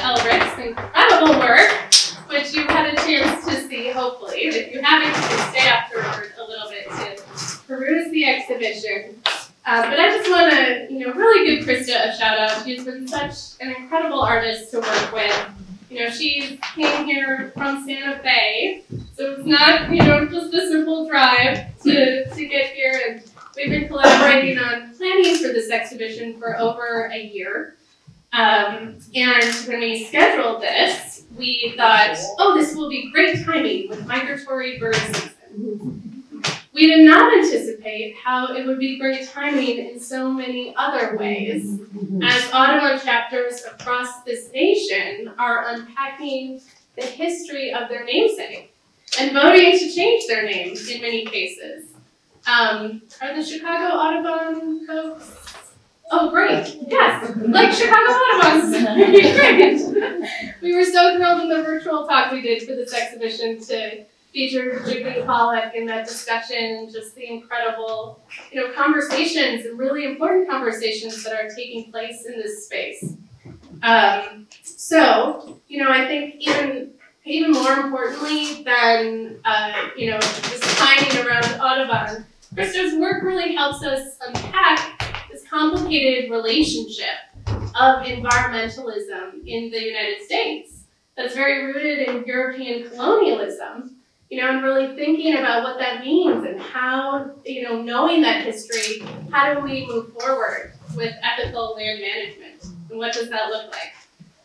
Elrick's incredible work, which you've had a chance to see, hopefully. If you haven't, you can stay afterward a little bit to peruse the exhibition. But I just want to, really give Krista a shout out. She's been such an incredible artist to work with. She came here from Santa Fe, so it's not, just a simple drive to get here. And we've been collaborating on planning for this exhibition for over a year. And when we scheduled this, we thought, oh, this will be great timing with migratory bird season. We did not anticipate how it would be great timing in so many other ways, as Audubon chapters across this nation are unpacking the history of their namesake and voting to change their name in many cases. Are the Chicago Audubon folks? Oh, great. Yes, like Chicago Audubons. Great. We were so thrilled in the virtual talk we did for this exhibition to feature Jiggly Pollock in that discussion, just the incredible, conversations and really important conversations that are taking place in this space. So, I think even more importantly than, just timing around Audubon, Krista's work really helps us unpack this complicated relationship of environmentalism in the United States that's very rooted in European colonialism. And really thinking about what that means and how, knowing that history, how do we move forward with ethical land management? And what does that look like?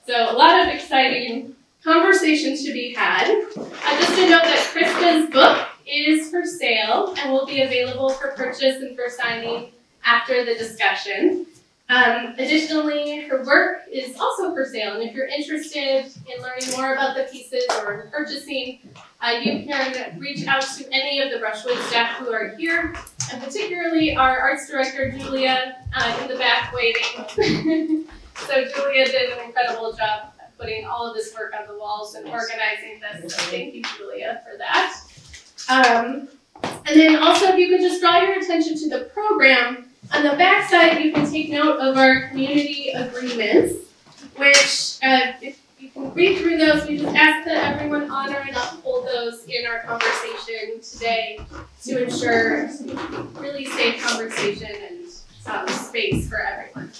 So a lot of exciting conversations to be had. Just to note that Krista's book is for sale and will be available for purchase and for signing after the discussion. Additionally, her work is also for sale, and if you're interested in learning more about the pieces or in purchasing, you can reach out to any of the Brushwood staff who are here, and particularly our arts director, Julia, in the back waiting. So Julia did an incredible job putting all of this work on the walls and organizing this, so thank you, Julia, for that. And then also, if you could just draw your attention to the program, on the back side, you can take note of our community agreements, which, if you can read through those, we just ask that everyone honor and uphold those in our conversation today to ensure really safe conversation and space for everyone.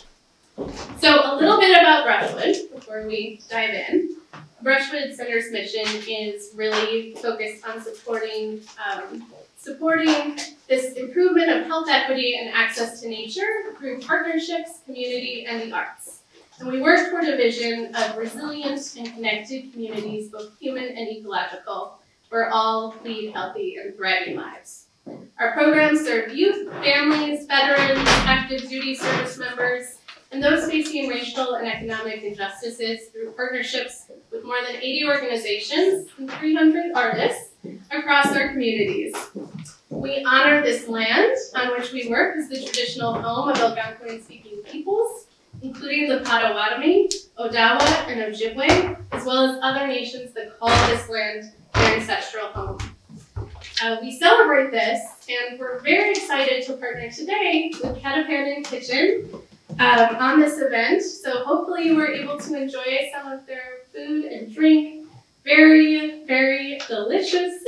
So a little bit about Brushwood before we dive in. Brushwood Center's mission is really focused on supporting this improvement of health equity and access to nature through partnerships, community, and the arts. And we work toward a vision of resilient and connected communities, both human and ecological, where all lead healthy and thriving lives. Our programs serve youth, families, veterans, active duty service members, and those facing racial and economic injustices through partnerships with more than 80 organizations and 300 artists across our communities. We honor this land on which we work as the traditional home of Algonquin-speaking peoples, including the Potawatomi, Odawa, and Ojibwe, as well as other nations that call this land their ancestral home. We celebrate this, and we're very excited to partner today with Catapan Kitchen on this event. So hopefully you were able to enjoy some of their food and drink. Very, very delicious.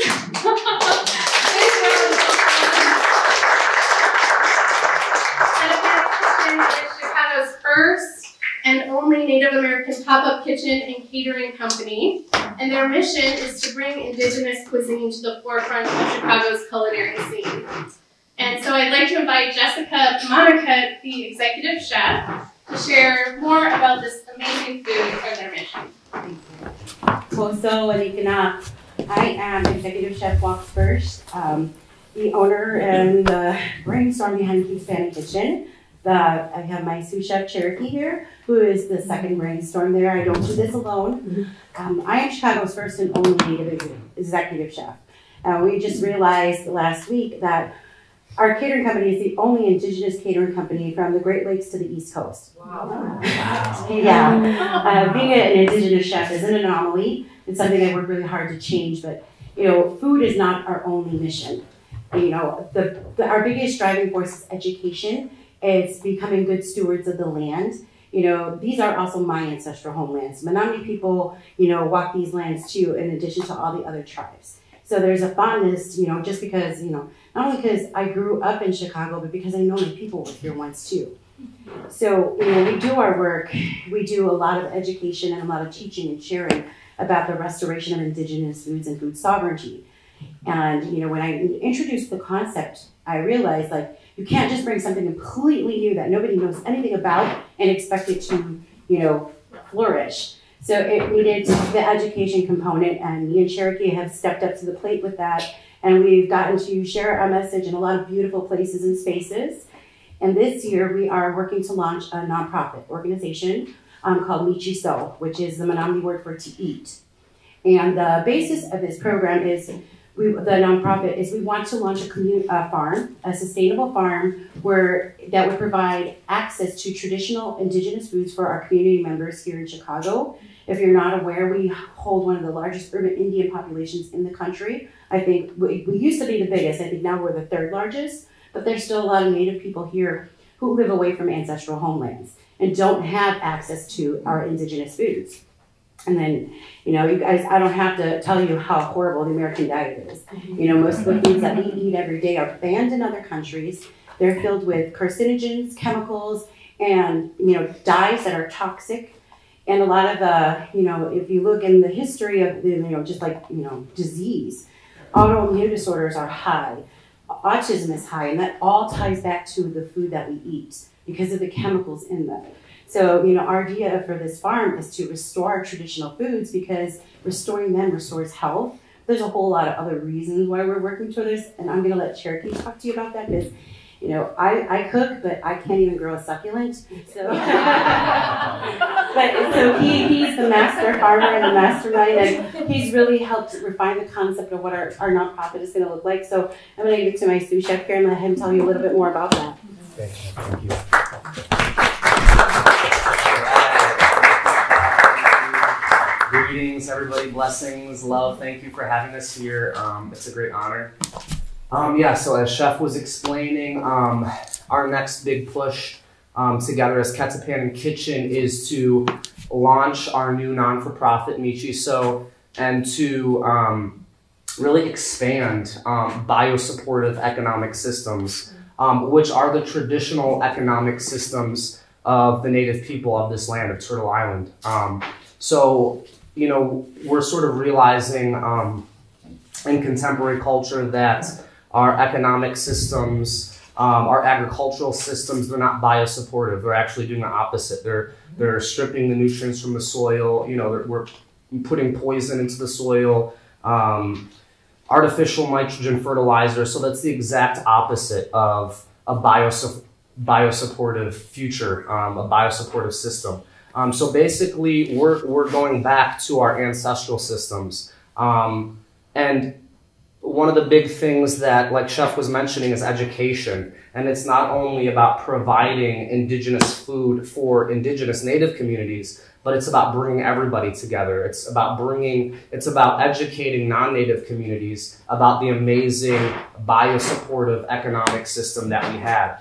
Chicago's first and only Native American pop-up kitchen and catering company, and their mission is to bring indigenous cuisine to the forefront of Chicago's culinary scene. And so I'd like to invite Jessica Monica, the executive chef, to share more about this amazing food and their mission. I am executive chef Walks First, the owner and the brainstorm behind Catapan Kitchen. I have my sous chef Cherokee here, who is the second brainstorm there. I don't do this alone. I am Chicago's first and only Native executive chef. We just realized last week that our catering company is the only indigenous catering company from the Great Lakes to the East Coast. Wow. Yeah. Being an indigenous chef is an anomaly. It's something I work really hard to change, but food is not our only mission. Our biggest driving force is education. It's becoming good stewards of the land. you know, these are also my ancestral homelands. Menominee people, you know, walk these lands too, in addition to all the other tribes. So there's a fondness, you know, just because, you know, not only because I grew up in Chicago, but because I know my people were here once too. So, you know, we do our work, we do a lot of education and a lot of teaching and sharing about the restoration of indigenous foods and food sovereignty. And, you know, when I introduced the concept, I realized, like, you can't just bring something completely new that nobody knows anything about and expect it to, you know, flourish. So it needed the education component, and me and Cherokee have stepped up to the plate with that. And we've gotten to share our message in a lot of beautiful places and spaces. And this year we are working to launch a nonprofit organization called Michi So, which is the Menominee word for to eat. And the basis of this program is, the nonprofit is, we want to launch a farm, a sustainable farm that would provide access to traditional indigenous foods for our community members here in Chicago. If you're not aware, we hold one of the largest urban Indian populations in the country. I think we used to be the biggest. I think now we're the third largest, but there's still a lot of Native people here who live away from ancestral homelands and don't have access to our indigenous foods. And then, you know, you guys, I don't have to tell you how horrible the American diet is. You know, most of the foods that we eat every day are banned in other countries. They're filled with carcinogens, chemicals, and, you know, dyes that are toxic. And a lot of you know, if you look in the history of, you know, just like, you know, disease, autoimmune disorders are high, autism is high, and that all ties back to the food that we eat because of the chemicals in them. So, you know, our idea for this farm is to restore our traditional foods, because restoring them restores health. There's a whole lot of other reasons why we're working toward this, and I'm going to let Cherokee talk to you about that, because, you know, I cook, but I can't even grow a succulent. So, he's the master farmer and the mastermind, and he's really helped refine the concept of what our nonprofit is going to look like. So I'm going to give it to my sous chef here and let him tell you a little bit more about that. Thank you. Greetings, everybody. Blessings, love. Thank you for having us here. It's a great honor. Yeah, so as Chef was explaining, our next big push together as Ketsapan and Kitchen is to launch our new non-for-profit Michi So, and to really expand biosupportive economic systems, which are the traditional economic systems of the native people of this land, of Turtle Island. So, you know, we're sort of realizing in contemporary culture that our economic systems, our agricultural systems, they're not biosupportive. They're actually doing the opposite. They're stripping the nutrients from the soil. You know, we're putting poison into the soil, artificial nitrogen fertilizer. So that's the exact opposite of a biosupportive future, a biosupportive system. So basically, we're going back to our ancestral systems. And one of the big things that, like Chef was mentioning, is education. And it's not only about providing indigenous food for indigenous native communities, but it's about bringing everybody together. It's about educating non-native communities about the amazing biosupportive economic system that we had.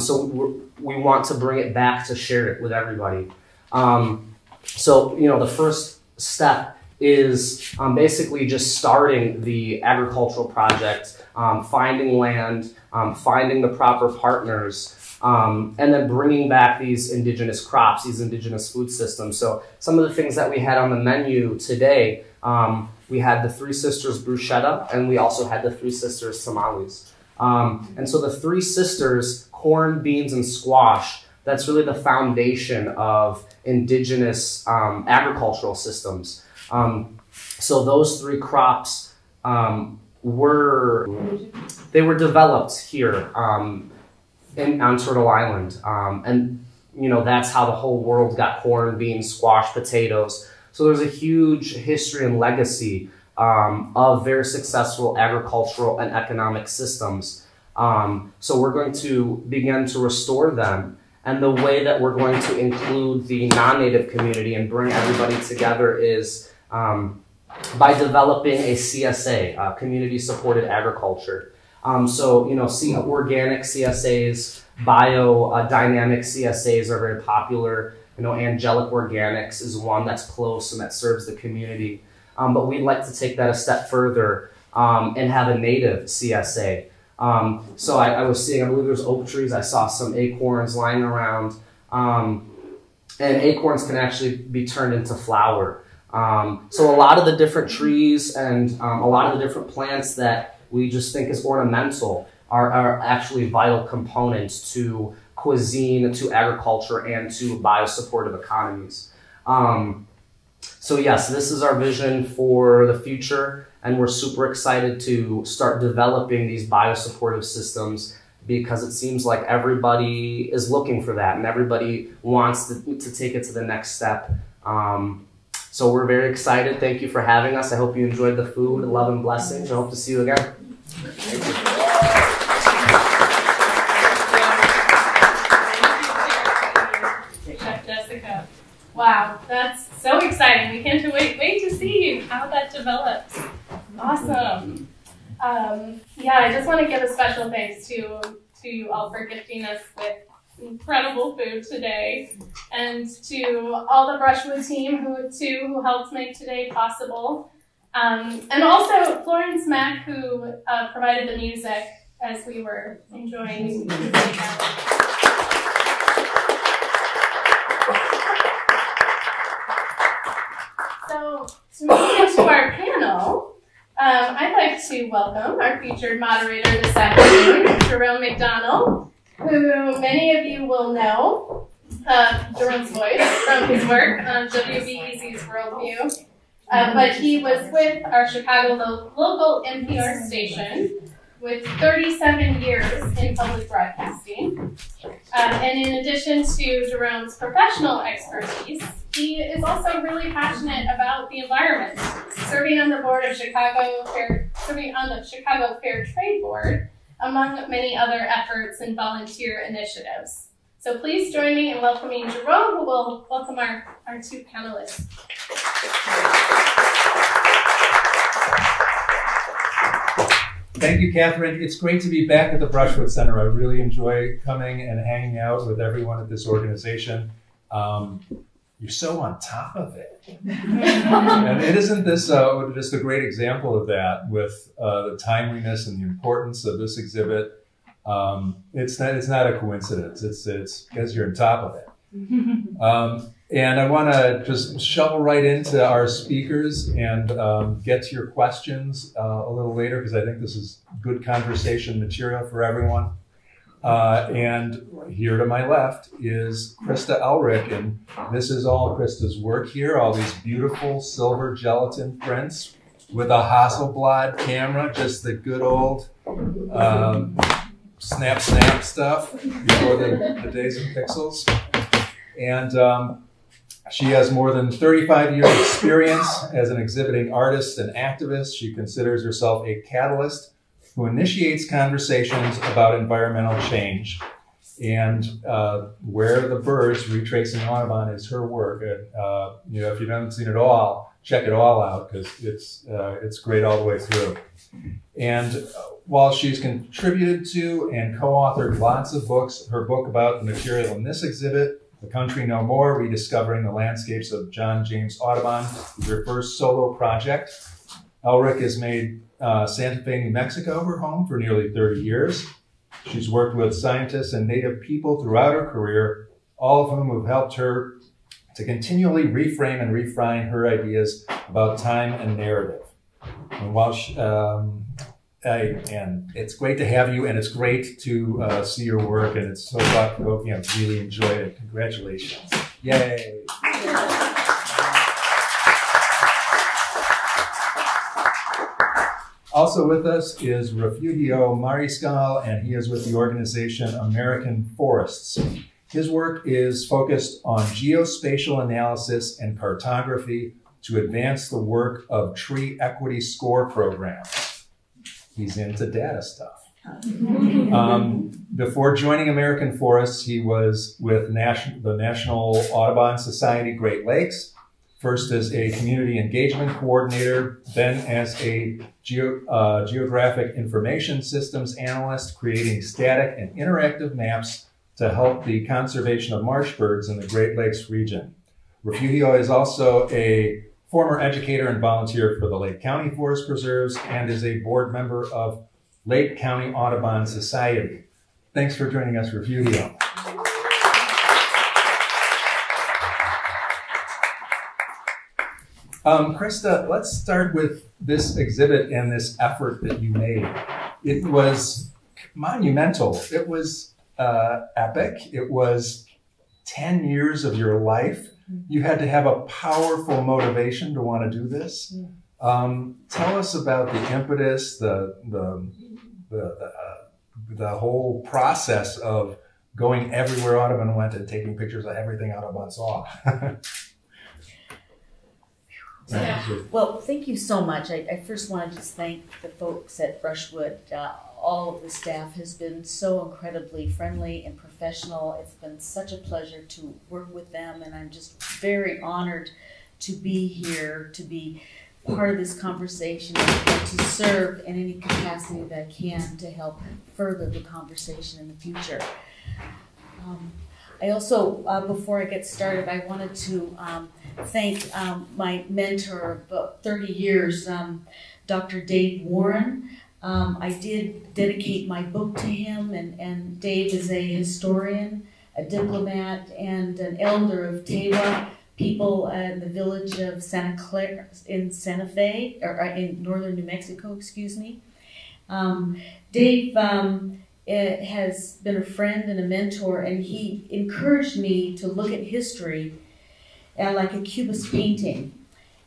So we want to bring it back to share it with everybody. So, you know, the first step is basically just starting the agricultural project, finding land, finding the proper partners, and then bringing back these indigenous crops, these indigenous food systems. So some of the things that we had on the menu today, we had the Three Sisters bruschetta, and we also had the Three Sisters tamales. And so the Three Sisters, corn, beans, and squash, that's really the foundation of indigenous agricultural systems. So those three crops were developed here on Turtle Island, and you know, that's how the whole world got corn, beans, squash, potatoes. So there's a huge history and legacy of very successful agricultural and economic systems. So we're going to begin to restore them. And the way that we're going to include the non-native community and bring everybody together is by developing a CSA, community-supported agriculture. So, you know, organic CSAs, biodynamic CSAs are very popular. You know, angelic organics is one that's close and that serves the community. But we'd like to take that a step further and have a native CSA. So I was seeing, I believe there's oak trees. I saw some acorns lying around. And acorns can actually be turned into flour. So a lot of the different trees and a lot of the different plants that we just think is ornamental are actually vital components to cuisine, to agriculture, and to biosupportive economies. So yes, this is our vision for the future, and we're super excited to start developing these biosupportive systems, because it seems like everybody is looking for that and everybody wants to take it to the next step. So we're very excited. Thank you for having us. I hope you enjoyed the food. Love and blessings. I hope to see you again. Thank you. Jessica. Wow, that's so exciting. We can't wait to see how that develops. Awesome. Yeah, I just want to give a special thanks to you all for gifting us with incredible food today, and to all the Brushwood team who helped make today possible, and also Florence Mack, who provided the music as we were enjoying the takeout. So to move into our panel, I'd like to welcome our featured moderator this afternoon, Jerome McDonnell, who many of you will know Jerome's voice from his work on WBEZ's Worldview. But he was with our Chicago local NPR station with 37 years in public broadcasting. And in addition to Jerome's professional expertise, he is also really passionate about the environment, serving on the Chicago Fair Trade Board, among many other efforts and volunteer initiatives. So please join me in welcoming Jerome, who will welcome our two panelists. Thank you, Catherine. It's great to be back at the Brushwood Center. I really enjoy coming and hanging out with everyone at this organization. You're so on top of it. And isn't this just a great example of that, with the timeliness and the importance of this exhibit? It's not a coincidence. It's because you're on top of it. And I want to just shovel right into our speakers and get to your questions a little later, because I think this is good conversation material for everyone. And here to my left is Krista Elrick, and this is all Krista's work here, all these beautiful silver gelatin prints with a Hasselblad camera, just the good old snap stuff before the days of pixels. And she has more than 35 years experience as an exhibiting artist and activist. She considers herself a catalyst who initiates conversations about environmental change. And Where the Birds, Retracing Audubon is her work. And, you know, if you haven't seen it all, check it all out, because it's great all the way through. And while she's contributed to and co-authored lots of books, her book about the material in this exhibit, The Country No More, Rediscovering the Landscapes of John James Audubon, is her first solo project. Elrick has made Santa Fe, New Mexico her home for nearly 30 years. She's worked with scientists and Native people throughout her career, all of whom have helped her to continually reframe and refine her ideas about time and narrative. And while and it's great to have you, and it's great to see your work, and it's so thought-provoking. I've really enjoyed it. Congratulations. Yay. Also with us is Refugio Mariscal, and he is with the organization American Forests. His work is focused on geospatial analysis and cartography to advance the work of tree equity score programs. He's into data stuff. Before joining American Forests, he was with the National Audubon Society Great Lakes, first as a community engagement coordinator, then as a geographic information systems analyst, creating static and interactive maps to help the conservation of marsh birds in the Great Lakes region. Refugio is also a former educator and volunteer for the Lake County Forest Preserves and is a board member of Lake County Audubon Society. Thanks for joining us, Refugio. Krista, let's start with this exhibit and this effort that you made. It was monumental. It was epic. It was 10 years of your life. You had to have a powerful motivation to want to do this. Tell us about the impetus, the whole process of going everywhere Audubon went and taking pictures of everything Audubon saw. Yeah. Well, thank you so much. I first want to just thank the folks at Brushwood. All of the staff has been so incredibly friendly and professional. It's been such a pleasure to work with them, and I'm just very honored to be here, to be part of this conversation, and to serve in any capacity that I can to help further the conversation in the future. I also, before I get started, I wanted to thank my mentor of about 30 years, Dr. Dave Warren. I did dedicate my book to him, and Dave is a historian, a diplomat, and an elder of Tewa people in the village of Santa Clara in Santa Fe, or in northern New Mexico, excuse me. Dave has been a friend and a mentor, and he encouraged me to look at history like a cubist painting,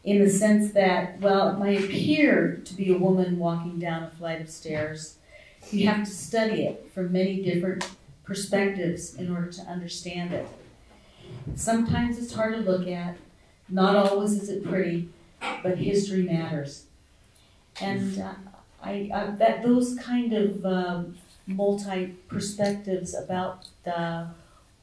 in the sense that, well, it might appear to be a woman walking down a flight of stairs. You have to study it from many different perspectives in order to understand it. Sometimes it's hard to look at, not always is it pretty, but history matters. And those kind of multi-perspectives about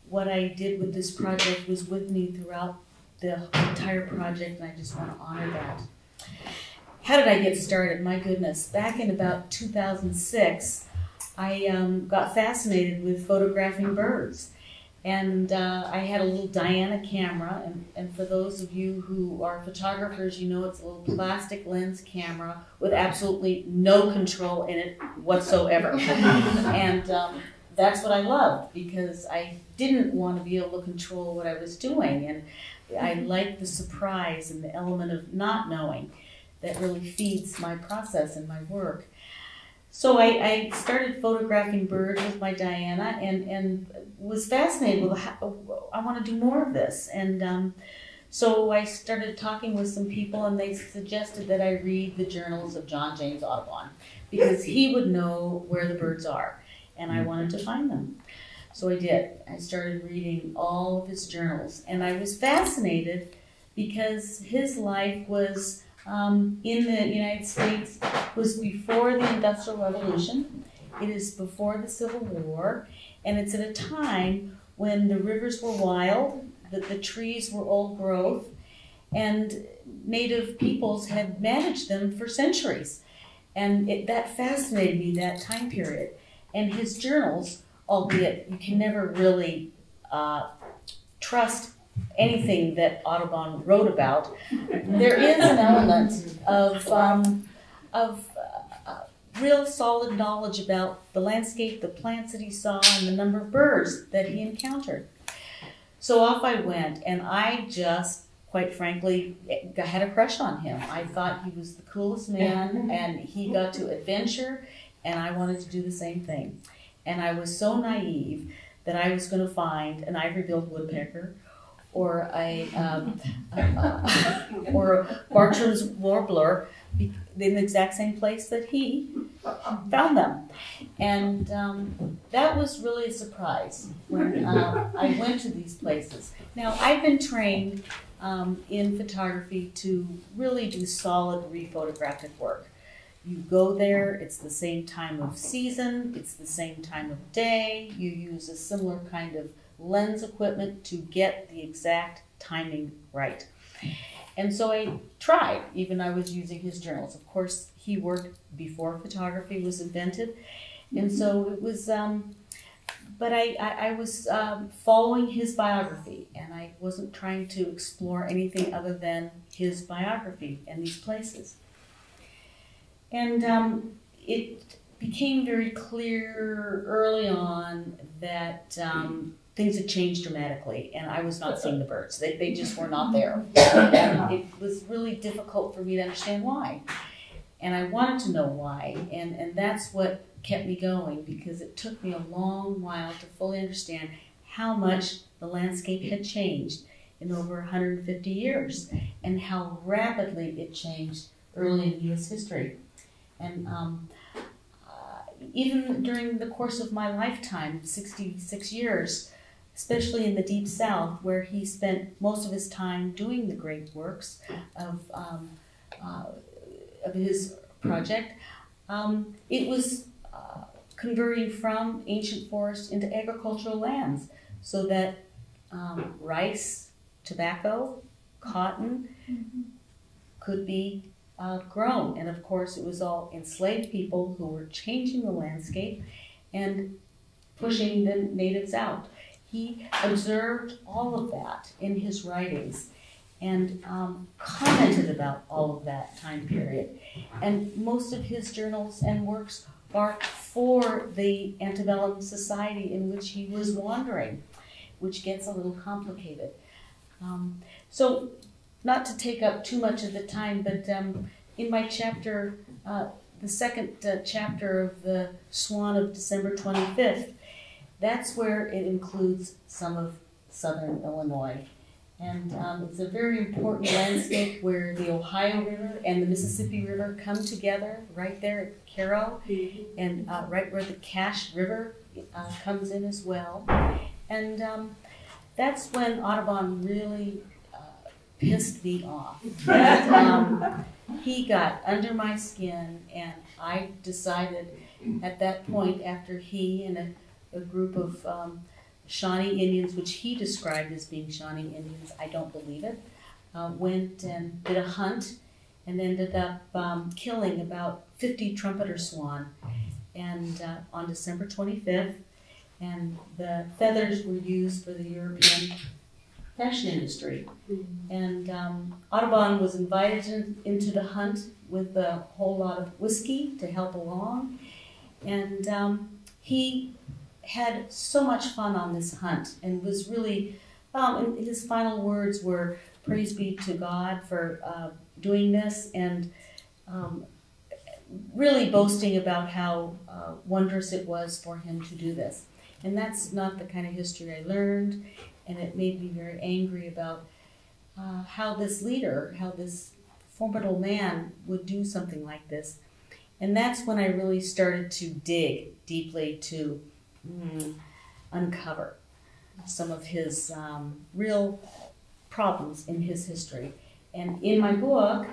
what I did with this project was with me throughout the entire project, and I just want to honor that. How did I get started? My goodness. Back in about 2006, I got fascinated with photographing birds. And I had a little Diana camera, and for those of you who are photographers, you know it's a little plastic lens camera with absolutely no control in it whatsoever. And that's what I loved, because I didn't want to be able to control what I was doing. And I liked the surprise and the element of not knowing that really feeds my process and my work. So I started photographing birds with my Diana, and was fascinated with I want to do more of this. And so I started talking with some people, and they suggested that I read the journals of John James Audubon, because he would know where the birds are, and I wanted to find them. So I did. I started reading all of his journals, and I was fascinated because his life was in the United States was before the Industrial Revolution. It is before the Civil War, and it's at a time when the rivers were wild, that the trees were old growth, and native peoples had managed them for centuries. And that fascinated me, that time period. And his journals, albeit you can never really trust anything that Audubon wrote about, there is an element of real solid knowledge about the landscape, the plants that he saw, and the number of birds that he encountered. So off I went, and I just, quite frankly, had a crush on him. I thought he was the coolest man, and he got to adventure, and I wanted to do the same thing. And I was so naive that I was going to find an ivory-billed woodpecker, or a Bartram's warbler in the exact same place that he found them. And that was really a surprise when I went to these places. Now, I've been trained in photography to really do solid rephotographic work. You go there, it's the same time of season, it's the same time of day, you use a similar kind of lens equipment to get the exact timing right. And so I tried, even I was using his journals. Of course, he worked before photography was invented. And so it was, but I was following his biography, and I wasn't trying to explore anything other than his biography and these places. And it became very clear early on that things had changed dramatically, and I was not seeing the birds. They just were not there. And it was really difficult for me to understand why. And I wanted to know why, and that's what kept me going, because it took me a long while to fully understand how much the landscape had changed in over 150 years, and how rapidly it changed early in U.S. history. And even during the course of my lifetime, 66 years, especially in the Deep South, where he spent most of his time doing the great works of his project, it was converting from ancient forests into agricultural lands, so that rice, tobacco, cotton could be grown. And of course, it was all enslaved people who were changing the landscape and pushing the natives out. He observed all of that in his writings and commented about all of that time period. And most of his journals and works are for the antebellum society in which he was wandering, which gets a little complicated. So, not to take up too much of the time, but in my chapter, the second chapter of the Swan of December 25th, that's where it includes some of southern Illinois. And it's a very important landscape where the Ohio River and the Mississippi River come together right there at Cairo, and right where the Cache River comes in as well. And that's when Audubon really pissed me off. And, he got under my skin, and I decided at that point, after he and a group of Shawnee Indians, which he described as being Shawnee Indians, I don't believe it, went and did a hunt and ended up killing about 50 trumpeter swan, and on December 25th, and the feathers were used for the European fashion industry. And Audubon was invited into the hunt with a whole lot of whiskey to help along, and he had so much fun on this hunt, and was really, and his final words were, "Praise be to God for doing this," and really boasting about how wondrous it was for him to do this. And that's not the kind of history I learned, and it made me very angry about how this leader, how this formidable man would do something like this. And that's when I really started to dig deeply to uncover some of his real problems in his history. And in my book,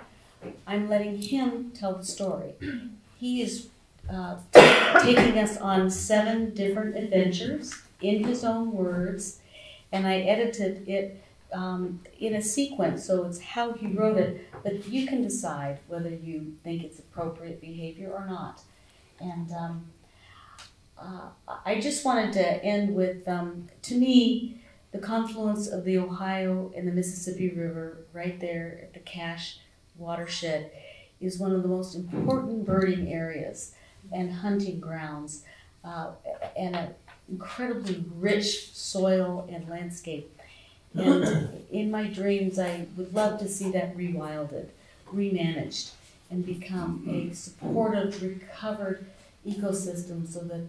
I'm letting him tell the story. He is taking us on 7 different adventures in his own words, and I edited it in a sequence, so it's how he wrote it, but you can decide whether you think it's appropriate behavior or not. And I just wanted to end with, to me, the confluence of the Ohio and the Mississippi River right there at the Cache watershed is one of the most important birding areas and hunting grounds, and an incredibly rich soil and landscape. And in my dreams, I would love to see that rewilded, remanaged, and become a supportive, recovered ecosystem so that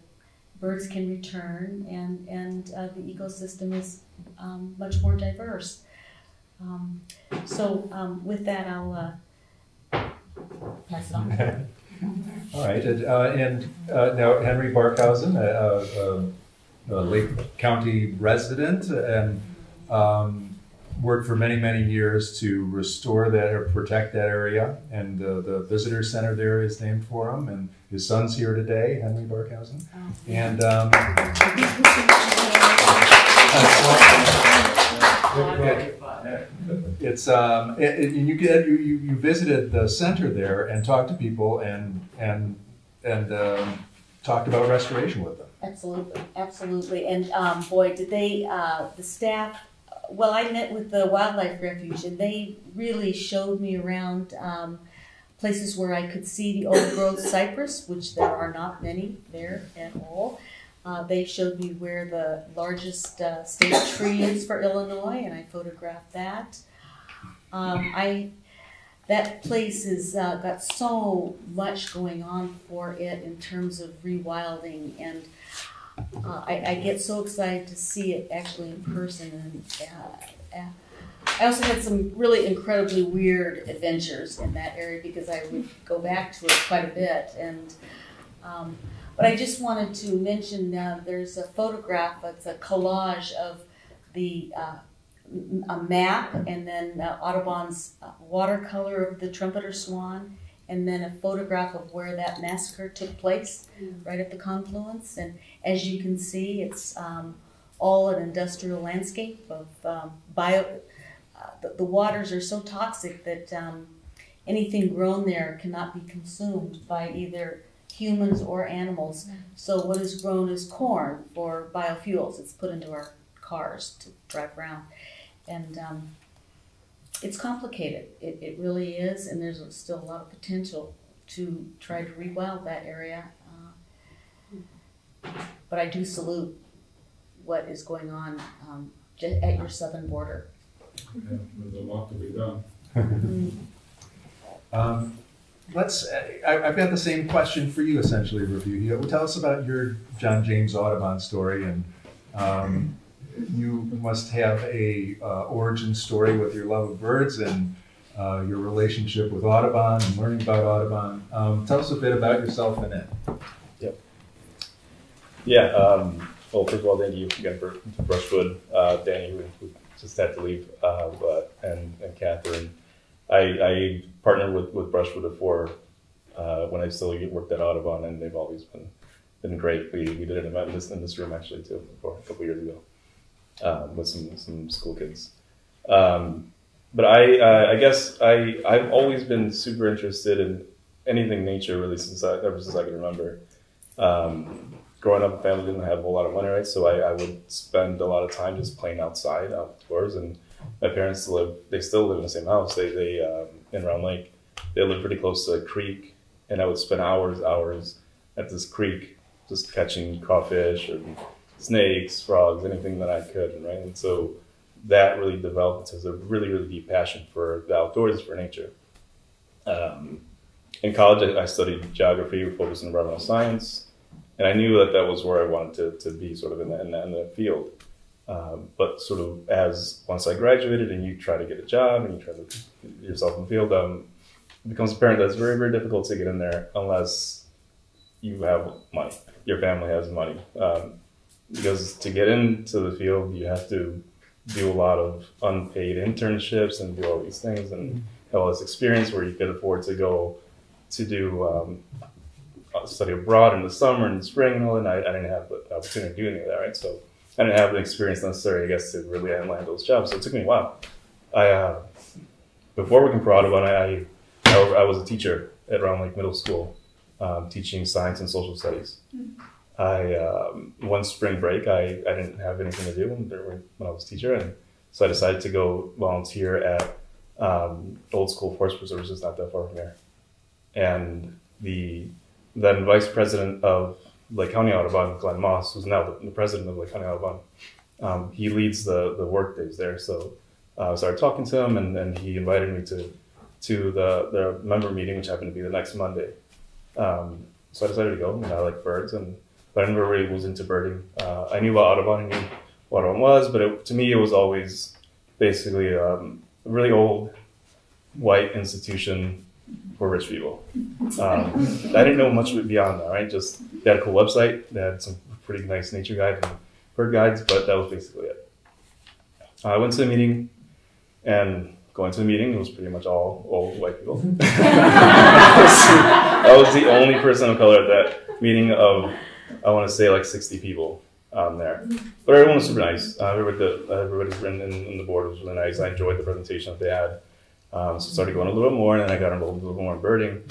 birds can return, and the ecosystem is much more diverse. So with that, I'll pass it on. All right, and now Henry Barkhausen, a Lake County resident, and worked for many, many years to restore that or protect that area, and the visitor center there is named for him, and his son's here today, Henry Barkhausen. And it's you visited the center there and talked to people and talked about restoration with them. Absolutely, absolutely. And boy, did they, the staff, well, I met with the Wildlife Refuge and they really showed me around places where I could see the old growth cypress, which there are not many there at all. They showed me where the largest state tree is for Illinois, and I photographed that. That place has got so much going on for it in terms of rewilding, and I get so excited to see it actually in person. And I also had some really incredibly weird adventures in that area because I would go back to it quite a bit. And but I just wanted to mention there's a photograph. It's a collage of the a map, and then Audubon's watercolor of the trumpeter swan, and then a photograph of where that massacre took place, right at the confluence. And as you can see, it's all an industrial landscape of the waters are so toxic that anything grown there cannot be consumed by either humans or animals. So what is grown is corn for biofuels. It's put into our cars to drive around. And it's complicated. It really is, and there's still a lot of potential to try to rewild that area. But I do salute what is going on just at your southern border. Yeah, there's a lot to be done. I've got the same question for you, essentially, Refugio. Tell us about your John James Audubon story, and you must have a origin story with your love of birds and your relationship with Audubon and learning about Audubon. Tell us a bit about yourself in it. Yep. Yeah. Well, first of all, thank you again for Brushwood, Danny, who just had to leave, and Catherine. I partnered with Brushwood before when I still worked at Audubon, and they've always been great. We did an event in this room actually too, before, a couple years ago, with some school kids. But I guess I've always been super interested in anything nature really ever since I can remember. Growing up, the family didn't have a whole lot of money, right? So I would spend a lot of time just playing outdoors, and my parents still live in the same house. They in Round Lake. They live pretty close to a creek, and I would spend hours at this creek just catching crawfish and snakes, frogs, anything that I could, right? And so that really developed as a really, really deep passion for the outdoors, for nature. In college, I studied geography with focus on environmental science, and I knew that was where I wanted to be, sort of in the field. But sort of once I graduated and you try to get a job and you try to put yourself in the field, it becomes apparent that it's very, very difficult to get in there unless you have money, your family has money. Because to get into the field, you have to do a lot of unpaid internships and do all these things and have all this experience where you could afford to go to do study abroad in the summer and the spring and all, and I didn't have the opportunity to do any of that, right? So I didn't have the experience necessary, I guess, to really land those jobs. So it took me a while. Before working for Audubon, I was a teacher at Round Lake Middle School, teaching science and social studies. One spring break, I didn't have anything to do when I was a teacher, and so I decided to go volunteer at Old School Forest Preserve, just not that far from here. And the then vice president of Lake County Audubon, Glenn Moss, who's now the president of Lake County Audubon, he leads the work days there. So I started talking to him, and then he invited me to the member meeting, which happened to be the next Monday. So I decided to go, and I like birds, but I never really was into birding. I knew about Audubon, I knew what Audubon was, but to me it was always basically a really old white institution for rich people. I didn't know much beyond that, right? Just they had a cool website, they had some pretty nice nature guides and bird guides, but that was basically it. I went to the meeting, and going to the meeting, it was pretty much all old white people. I was the only person of color at that meeting of, I want to say, like 60 people. there. But everyone was super nice. Everybody in the board was really nice. I enjoyed the presentation that they had. So I started going a little bit more, and then I got involved a little bit more in birding.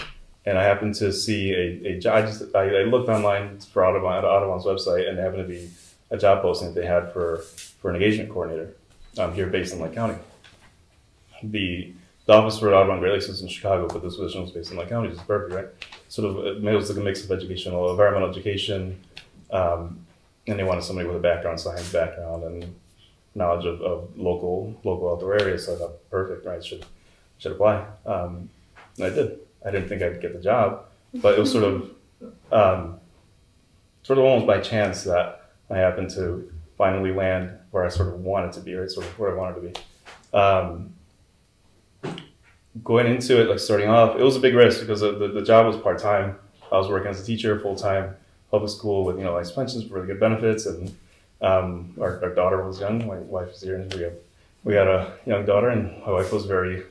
And I happened to see a job. I looked online for Audubon's website, and there happened to be a job posting that they had for an engagement coordinator here based in Lake County. The office for Audubon Great Lakes is in Chicago, but this position was based in Lake County, which is perfect, right? Sort of, it was like a mix of environmental education, and they wanted somebody with a science background, and knowledge of local outdoor areas. So I thought, perfect, right? Should apply. And I did. I didn't think I'd get the job, but it was sort of almost by chance that I happened to finally land where I sort of wanted to be, right? Sort of where I wanted to be. Going into it, like starting off, it was a big risk because the job was part-time. I was working as a teacher full-time, public school with, nice pensions, really good benefits. And our daughter was young. My wife is here, and we had a young daughter, and my wife was very,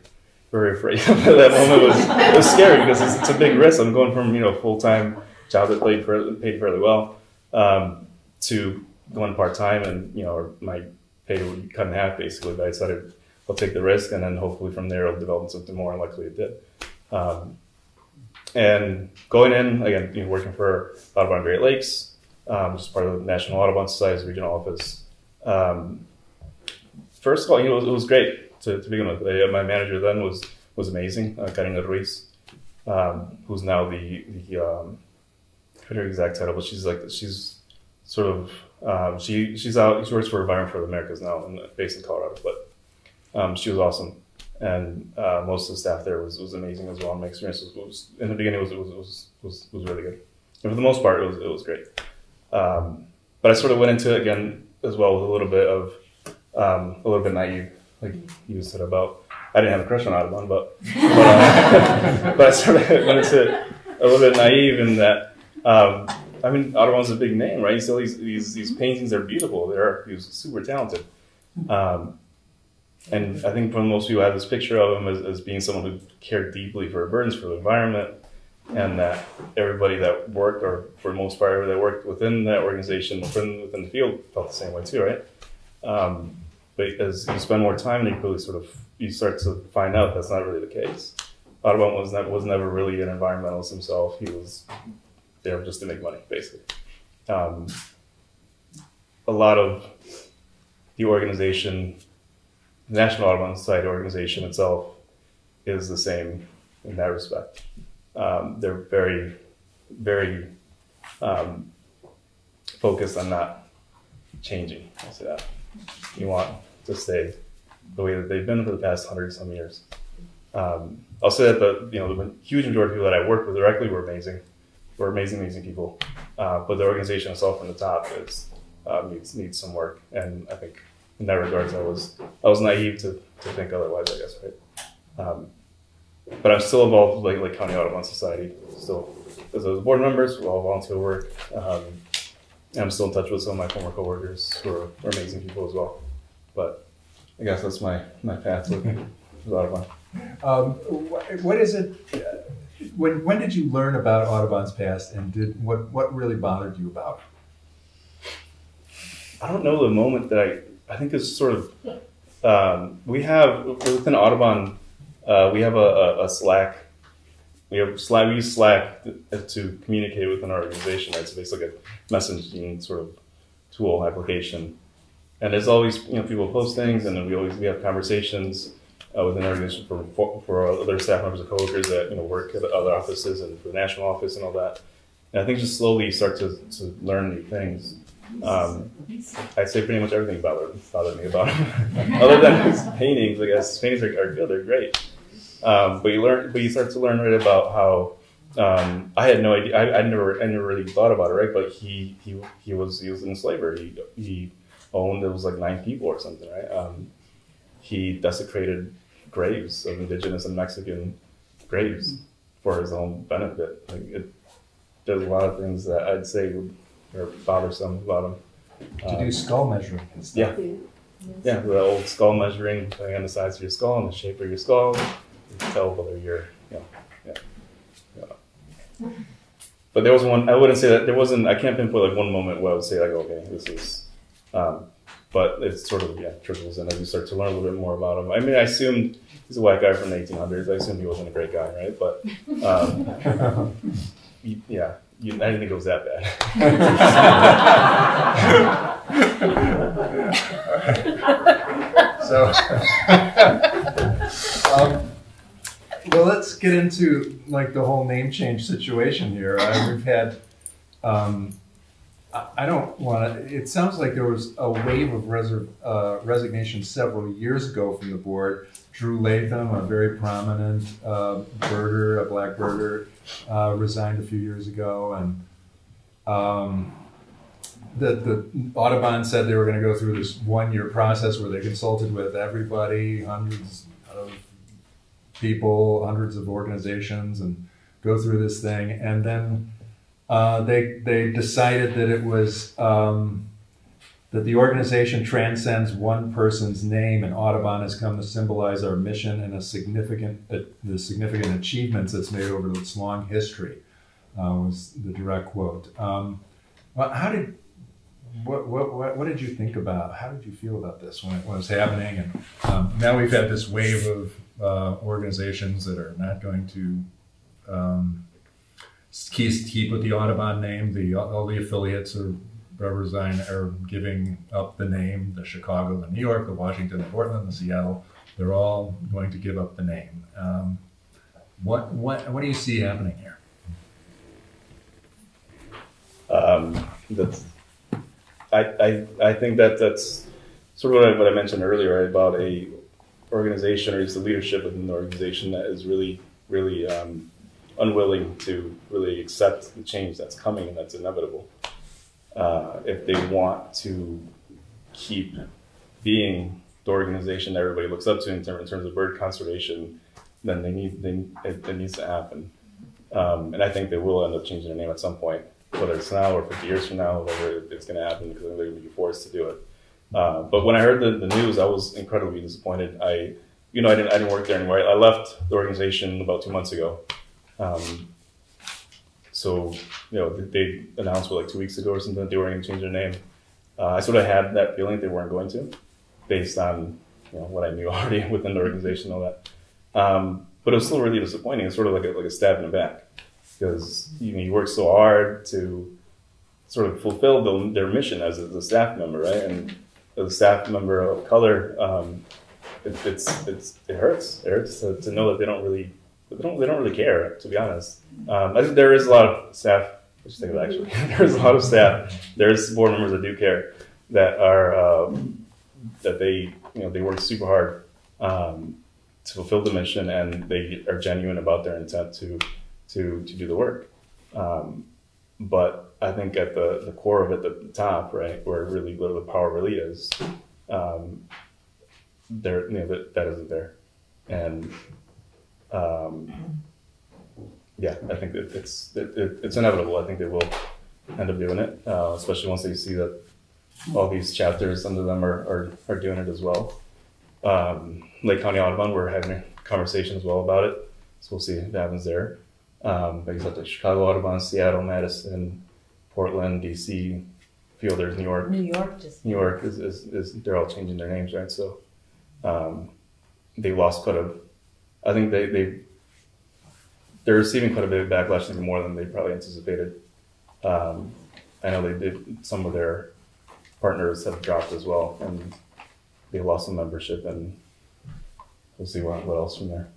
very afraid. That moment it was scary because it's a big risk. I'm going from, a full-time job that paid fairly well, to going part-time, and, my pay would be cut in half basically. But I decided I'll take the risk, and then hopefully from there it'll develop something more, and luckily it did. And going in, again, working for Audubon Great Lakes, which is part of the National Audubon Society's regional office. First of all, it was great to begin with. My manager then was amazing, Karina Ruiz, who's now the I forget her exact title, but she's sort of, she works for Environment for the Americas now, based in Colorado, but she was awesome. And most of the staff there was amazing as well. My experience was in the beginning was really good, and for the most part it was great. But I sort of went into it again as well with a little bit naive, like you said about I didn't have a crush on Audubon, but I sort of went into it a little bit naive in that. Audubon's a big name, right? So these paintings are beautiful. He was super talented. And I think when most people have this picture of him as being someone who cared deeply for birds, for the environment, and that everybody that worked, or for the most part, everybody that worked within that organization, within the field, felt the same way too, right? But as you spend more time, you start to find out that's not really the case. Audubon was never really an environmentalist himself. He was there just to make money, basically. A lot of the organization, the National Audubon Society organization itself, is the same in that respect. They're very, very focused on not changing. I'll say that. You want to stay the way that they've been for the past 100-some years. I'll say that the huge majority of people that I worked with directly were amazing. Were amazing people. But the organization itself from the top needs some work, and I think in that regard, I was naive to think otherwise, I guess, right? But I'm still involved with Lake County Audubon Society, still as a board members, we're all volunteer work. And I'm still in touch with some of my former coworkers who are amazing people as well. But I guess that's my path with Audubon. What is it? When did you learn about Audubon's past, and what really bothered you about it? I don't know the moment that I think it's sort of, we have, within Audubon, we have a Slack. We use Slack to communicate within our organization, right? So basically like a messaging sort of tool application. And there's always, people post things, and then we have conversations within our organization for other staff members and coworkers that, work at other offices and for the national office and all that. And I think just slowly you start to learn new things. I'd say pretty much everything bothered me about him. Other than his paintings, I guess his paintings are good, they're great. But you start to learn right about how I had no idea. I never really thought about it, right? But he was an enslaver. He owned, it was like 9 people or something, right? He desecrated graves of indigenous and Mexican graves for his own benefit. There's a lot of things that I'd say are bothersome about him. To do skull measuring and stuff. Yeah, the old skull measuring, depending on the size of your skull and the shape of your skull, you can tell whether you're, but there was one. I wouldn't say that there wasn't. I can't pinpoint like one moment where I would say like, okay, this is. But it's sort of trickles in as you start to learn a little bit more about him. I mean, I assumed he's a white guy from the 1800s. I assumed he wasn't a great guy, right? But yeah, I didn't think it was that bad. So, well, let's get into like the whole name change situation here. We've had, I don't want to, it sounds like there was a wave of resignation several years ago from the board. Drew Latham, a very prominent birder, a black birder, resigned a few years ago, and the Audubon said they were going to go through this one-year process where they consulted with everybody, hundreds of people, hundreds of organizations, and go through this thing. And then they decided that it was that the organization transcends one person's name, and Audubon has come to symbolize our mission and the significant achievements it's made over its long history. Was the direct quote. Well, what did you think about? How did you feel about this when it was happening? And now we've had this wave of organizations that are not going to keep with the Audubon name. All the affiliates are giving up the name. The Chicago, the New York, the Washington, the Portland, the Seattle. They're all going to give up the name. What do you see happening here? I think that's sort of what I mentioned earlier, right, about a organization or just the leadership within the organization that is really unwilling to really accept the change that's coming and that's inevitable. If they want to keep being the organization that everybody looks up to in terms of bird conservation, then it needs to happen. And I think they will end up changing their name at some point, whether it's now or 50 years from now, whatever it's going to happen, because they're going to be forced to do it. But when I heard the news, I was incredibly disappointed. I didn't work there anymore. I left the organization about 2 months ago. So, they announced like 2 weeks ago or something that they weren't going to change their name. I sort of had that feeling they weren't going to, based on what I knew already within the organization and all that. But it was still really disappointing. It's sort of like a stab in the back, because you work so hard to sort of fulfill their mission as a staff member, right? And as a staff member of color, it hurts. It hurts to know that they don't really care, to be honest. I think there is a lot of staff. Let's think of it, actually. There's a lot of staff. There's board members that do care, that are that they work super hard to fulfill the mission, and they are genuine about their intent to do the work. But I think at the core of it, at the top, right, where the power really is, that isn't there. And I think that it's inevitable. I think they will end up doing it, especially once they see that all these chapters under them are doing it as well. Lake County Audubon, we're having a conversation as well about it, so we'll see what happens there. Like the Chicago Audubon, Seattle, Madison, Portland, DC, Fielders, New York. New York is they're all changing their names, right? So they lost quite a. I think they're receiving quite a bit of backlash, even more than they probably anticipated. I know some of their partners have dropped as well, and they lost some membership, and we'll see what else from there.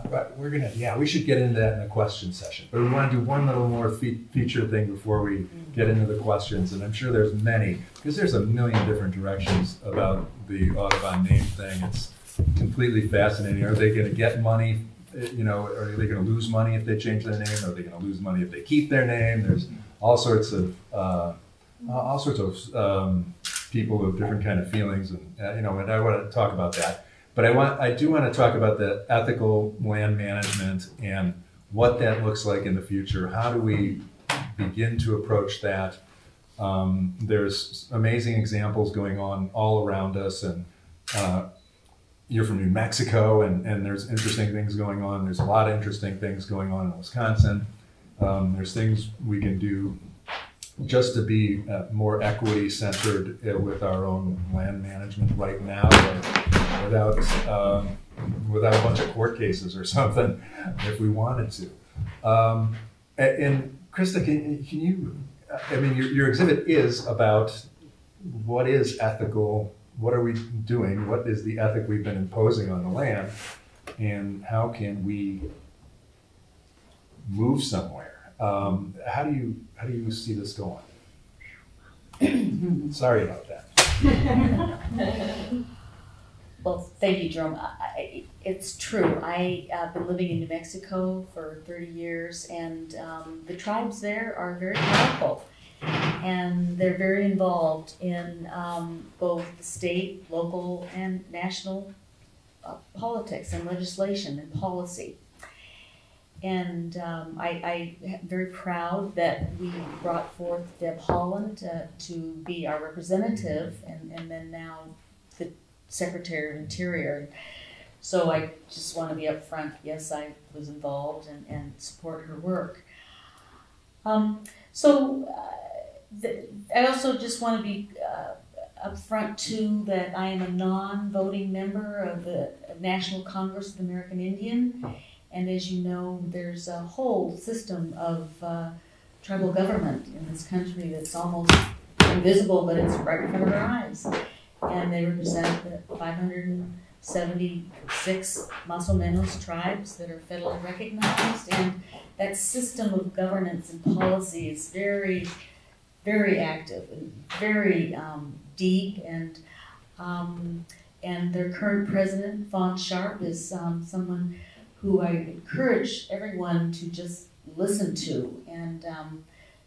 But we should get into that in the question session. But we want to do one little more feature thing before we get into the questions, and I'm sure there's many, because there's a million different directions about the Audubon name thing. It's completely fascinating. Are they going to get money? Are they going to lose money if they change their name? Are they going to lose money if they keep their name? There's all sorts of people with different kind of feelings, and and I want to talk about that. But I do want to talk about the ethical land management and what that looks like in the future. How do we begin to approach that? There's amazing examples going on all around us, and you're from New Mexico, and there's interesting things going on. There's a lot of interesting things going on in Wisconsin. There's things we can do just to be more equity-centered with our own land management right now, without a bunch of court cases or something, if we wanted to. And Krista, can you? I mean, your exhibit is about what is ethical. What are we doing? What is the ethic we've been imposing on the land, and how can we move somewhere? How do you see this going? Sorry about that. Well, thank you, Jerome. It's true. I've been living in New Mexico for 30 years, and the tribes there are very powerful, and they're very involved in both the state, local, and national politics and legislation and policy. And I'm very proud that we brought forth Deb Holland to be our representative, and then now the Secretary of Interior. So I just want to be upfront. Yes, I was involved and support her work. I also just want to be upfront too that I am a non-voting member of the National Congress of the American Indian. And as you know, there's a whole system of tribal government in this country that's almost invisible, but it's right in front of our eyes. And they represent the 576 Más o Menos tribes that are federally recognized. And that system of governance and policy is very, very active and very deep. And their current president, Fawn Sharp, is someone who I encourage everyone to just listen to and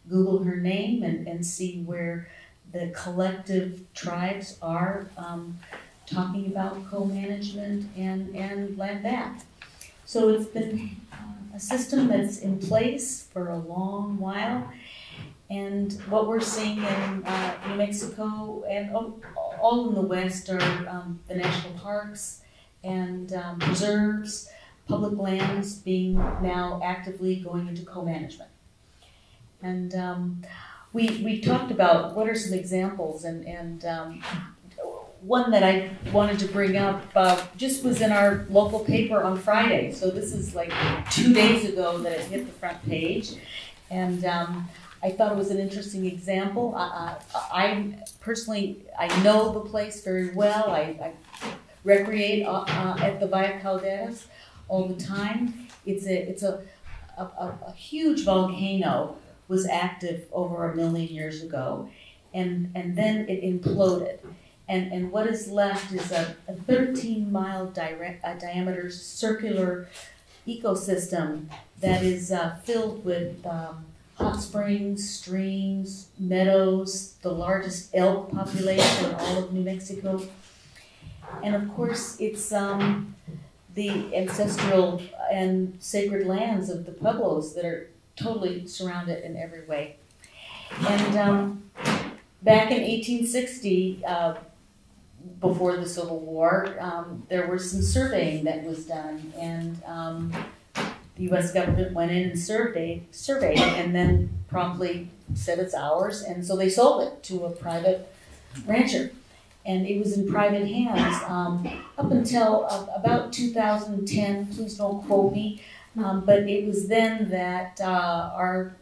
Google her name and see where the collective tribes are talking about co-management and land back. So it's been a system that's in place for a long while, and what we're seeing in New Mexico and all in the West are the national parks and preserves, public lands being now actively going into co-management. And we talked about what are some examples, and one that I wanted to bring up just was in our local paper on Friday. So this is like 2 days ago that it hit the front page. And I thought it was an interesting example. I personally, I know the place very well. I recreate at the Via Calderas all the time. It's a huge volcano, was active over 1 million years ago, and then it imploded. And what is left is a 13-mile diameter circular ecosystem that is filled with hot springs, streams, meadows, the largest elk population in all of New Mexico. And of course, it's the ancestral and sacred lands of the Pueblos that are totally surrounded in every way. And back in 1860, before the Civil War, there was some surveying that was done, and the U.S. government went in and surveyed, and then promptly said it's ours, and so they sold it to a private rancher. And it was in private hands up until about 2010, please don't quote me, but it was then that our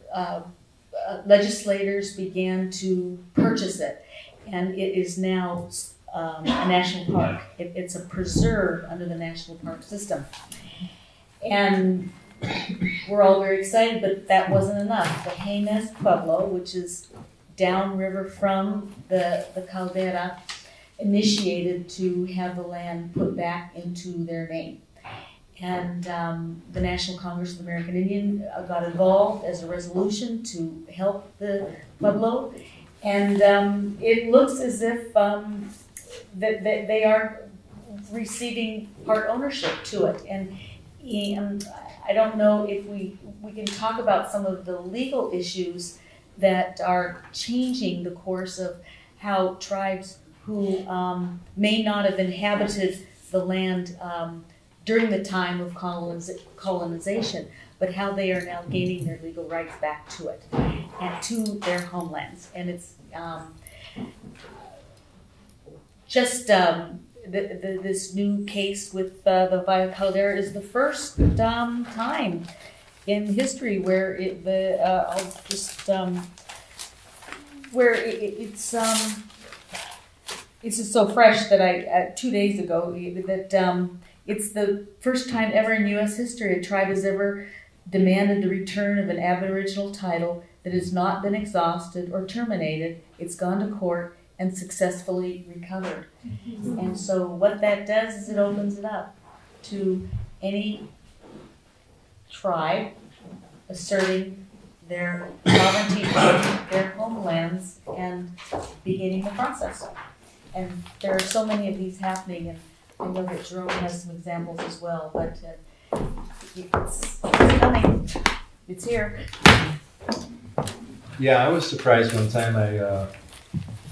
legislators began to purchase it, and it is now a national park. It's a preserve under the national park system. And we're all very excited, but that wasn't enough. The Jemez Pueblo, which is downriver from the caldera, initiated to have the land put back into their name. And the National Congress of the American Indian got involved as a resolution to help the Pueblo. And it looks as if that they are receiving part ownership to it. And I don't know if we can talk about some of the legal issues that are changing the course of how tribes who may not have inhabited the land during the time of colonization, but how they are now gaining their legal rights back to it and to their homelands. And it's this new case with the Via Caldera is the first time in history where it's just so fresh that I 2 days ago that it's the first time ever in U.S. history a tribe has ever demanded the return of an Aboriginal title that has not been exhausted or terminated. It's gone to court and successfully recovered. And so what that does is it opens it up to any tribe asserting their sovereignty over their homelands and beginning the process. And there are so many of these happening, and I know that Jerome has some examples as well, but it's coming. It's here. Yeah, I was surprised one time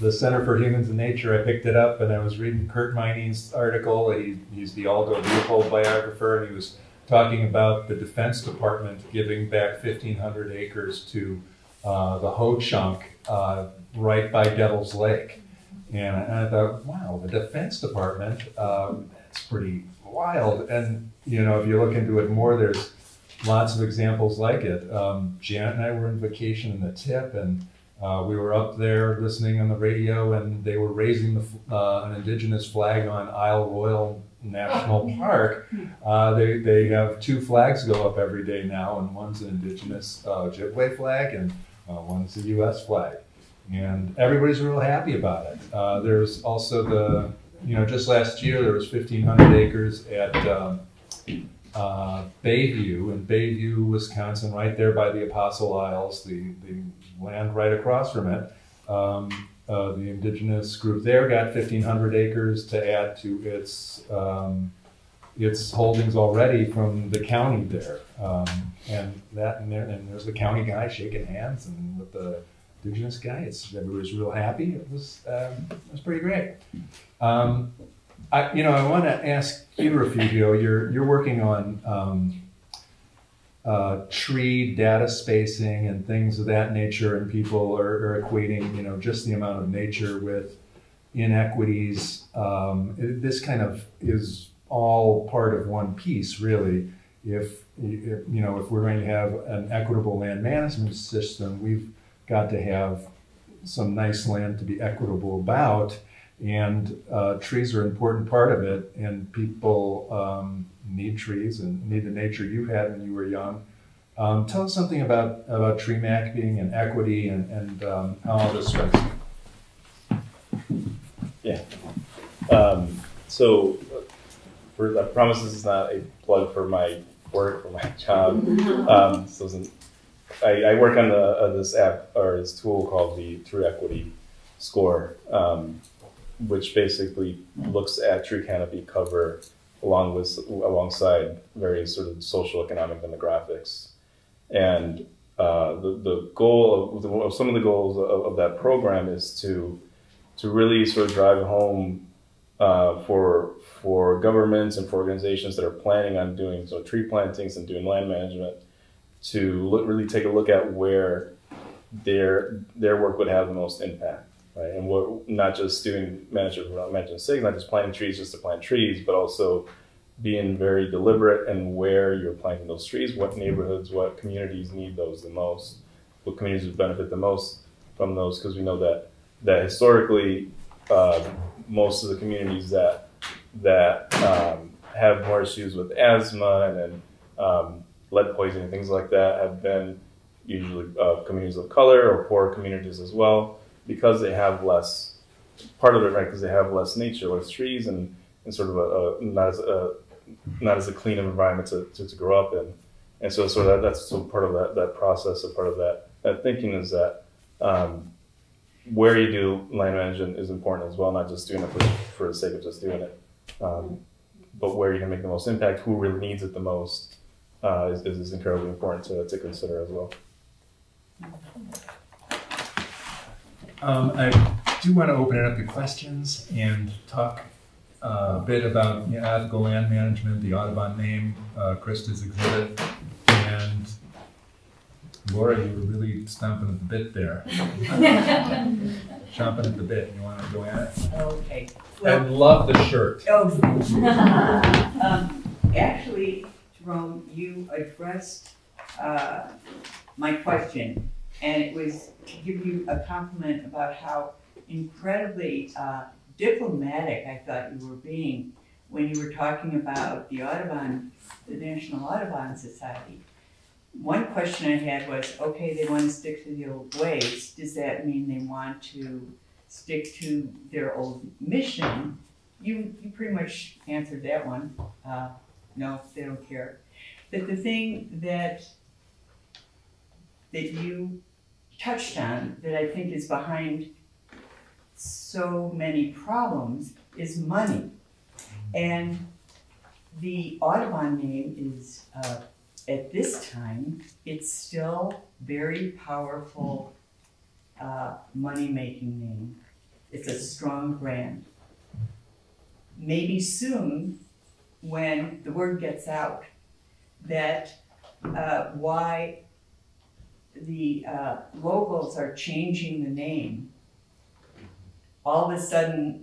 the Center for Humans and Nature, I picked it up and I was reading Kurt Meining's article. He's the Aldo Leopold biographer, and he was talking about the Defense Department giving back 1,500 acres to the Ho-Chunk right by Devil's Lake. And I thought, wow, the Defense Department, it's pretty wild. And, you know, if you look into it more, there's lots of examples like it. Janet and I were on vacation in the Tip, and we were up there listening on the radio, and they were raising an indigenous flag on Isle Royal National Park. They have 2 flags go up every day now, and one's an indigenous Ojibwe flag, and one's a U.S. flag. And everybody's real happy about it. There's also just last year there was 1,500 acres at Bayview in Bayview, Wisconsin, right there by the Apostle Isles, the land right across from it. The indigenous group there got 1,500 acres to add to its holdings already from the county there. And there's the county guy shaking hands, and with the indigenous guy, everybody's real happy. It was pretty great. I want to ask you, Refugio, you're working on tree data spacing and things of that nature, and people are equating, just the amount of nature with inequities. This kind of is all part of one piece, really. If we're going to have an equitable land management system, we've got to have some nice land to be equitable about, and trees are an important part of it, and people need trees and need the nature you had when you were young. Tell us something about tree mapping and equity and how all this strikes you. Yeah. So I promise this is not a plug for my work or my job. I work on this app or this tool called the Tree Equity Score, which basically looks at tree canopy cover alongside various sort of social economic demographics. And the goal of some of the goals of that program is to really sort of drive home for governments and for organizations that are planning on doing tree plantings and doing land management, to really take a look at where their work would have the most impact, right? And we're not just doing management sake, not just planting trees just to plant trees, but also being very deliberate in where you're planting those trees, what neighborhoods, what communities need those the most, what communities would benefit the most from those, because we know that historically most of the communities that have more issues with asthma and lead poisoning and things like that have been usually communities of color or poor communities as well, because they have less, part of it, right, because they have less nature, less trees, and sort of not as a clean environment to grow up in. And so that's part of that process, a part of that thinking is that where you do land management is important as well, not just doing it for the sake of just doing it, but where you can make the most impact, who really needs it the most, is incredibly important to consider as well. I do want to open it up to questions and talk a bit about ethical land management, the Audubon name, Krista's exhibit, and Laura, you were really stomping at the bit there. Chomping at the bit. You want to go at it? Okay. I love the shirt. Oh. Actually, Jerome, you addressed my question, and it was to give you a compliment about how incredibly diplomatic I thought you were being when you were talking about the Audubon, the National Audubon Society. One question I had was, okay, they want to stick to the old ways. Does that mean they want to stick to their old mission? You pretty much answered that one. No, they don't care. But the thing that you touched on that I think is behind so many problems is money. And the Audubon name is, at this time, it's still very powerful money-making name. It's a strong brand. Maybe soon, when the word gets out that why the locals are changing the name, all of a sudden,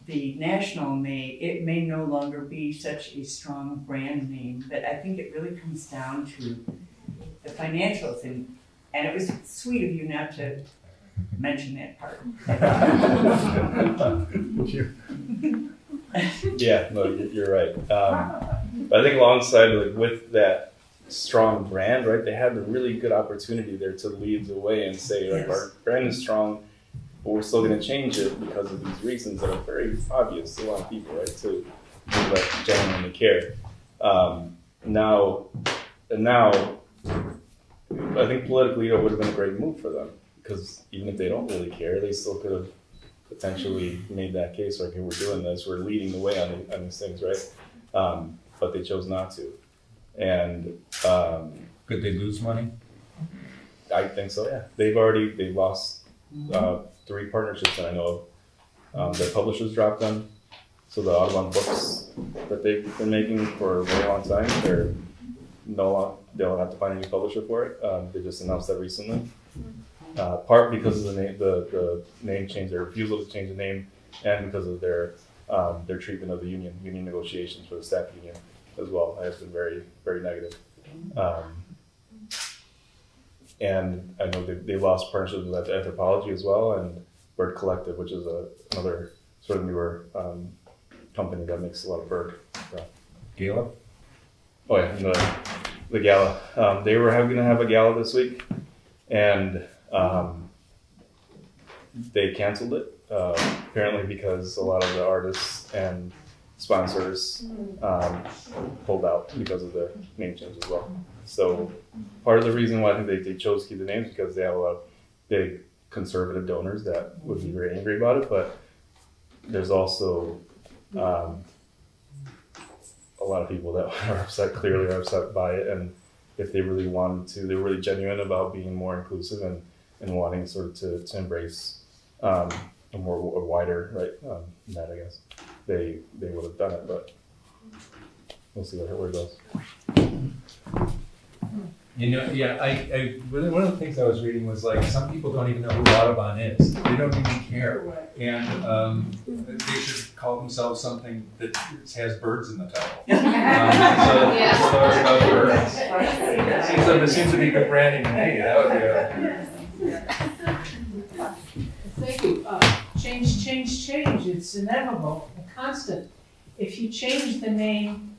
the national it may no longer be such a strong brand name. But I think it really comes down to the financials, and it was sweet of you not to mention that part. Yeah, no, you're right. But I think alongside, with that strong brand, right, they had a really good opportunity there to lead the way and say, like, our brand is strong, but we're still going to change it because of these reasons that are very obvious to a lot of people, right, to like genuinely care. Now, I think politically it would have been a great move for them, because even if they don't really care, they still could have potentially made that case, like, hey, we're doing this, we're leading the way on these things, right? But they chose not to. And could they lose money? I think so, yeah. They've lost 3 partnerships that I know of. Their publishers dropped them. So the Audubon books that they've been making for a very long time, they'll have to find a new publisher for it. They just announced that recently. Part because of the name change, their refusal to change the name, and because of their treatment of the union negotiations for the staff union as well. It's been very, very negative. And I know they lost partnerships with Anthropology as well, and Bird Collective, which is another sort of newer company that makes a lot of bird. Gala? Oh yeah, the gala. They were going to have a gala this week, and they canceled it, apparently because a lot of the artists and sponsors pulled out because of the name change as well. So part of the reason why I think they chose to keep the names is because they have a lot of big conservative donors that would be very angry about it, but there's also a lot of people that are upset, clearly are upset by it, and if they really wanted to, they were really genuine about being more inclusive and wanting sort of to embrace a wider net, I guess. They would have done it, but we'll see where it goes. I one of the things I was reading was, like, some people don't even know who Audubon is. They don't even care, and they should call themselves something that has birds in the title. About birds. It seems to be good branding. Hey, that would be Thank you. Change. It's inevitable, constant. If you change the name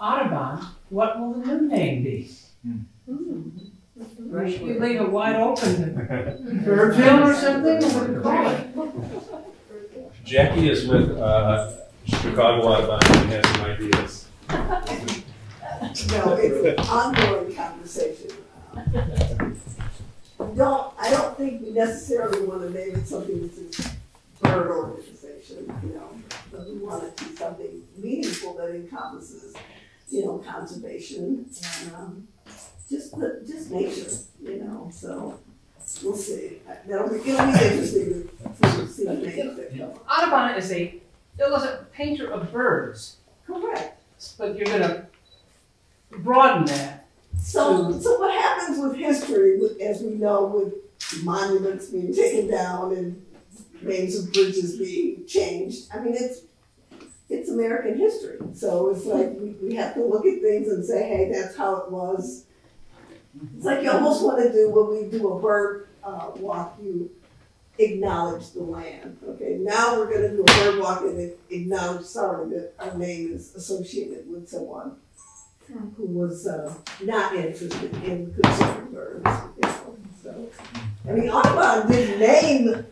Audubon, what will the new name be? Right. You leave it wide open. Birdville or something? What do you call it? Jackie is with Chicago Audubon and has some ideas. No, it's an ongoing conversation. I don't think we necessarily want to name it something that's a bird organization, but we want it to be something meaningful that encompasses, conservation and just nature, so we'll see. It'll be interesting to see what names there come. Audubon is a painter of birds. Correct. But you're going to broaden that. So what happens with history, as we know, with monuments being taken down and names of bridges being changed, I mean, it's American history. So it's like we have to look at things and say, hey, that's how it was. It's like you almost want to do, when we do a bird walk, you acknowledge the land. Okay, now we're going to do a bird walk and acknowledge, sorry, that our name is associated with someone who was not interested in conserving birds. You know? So, I mean, Audubon didn't name,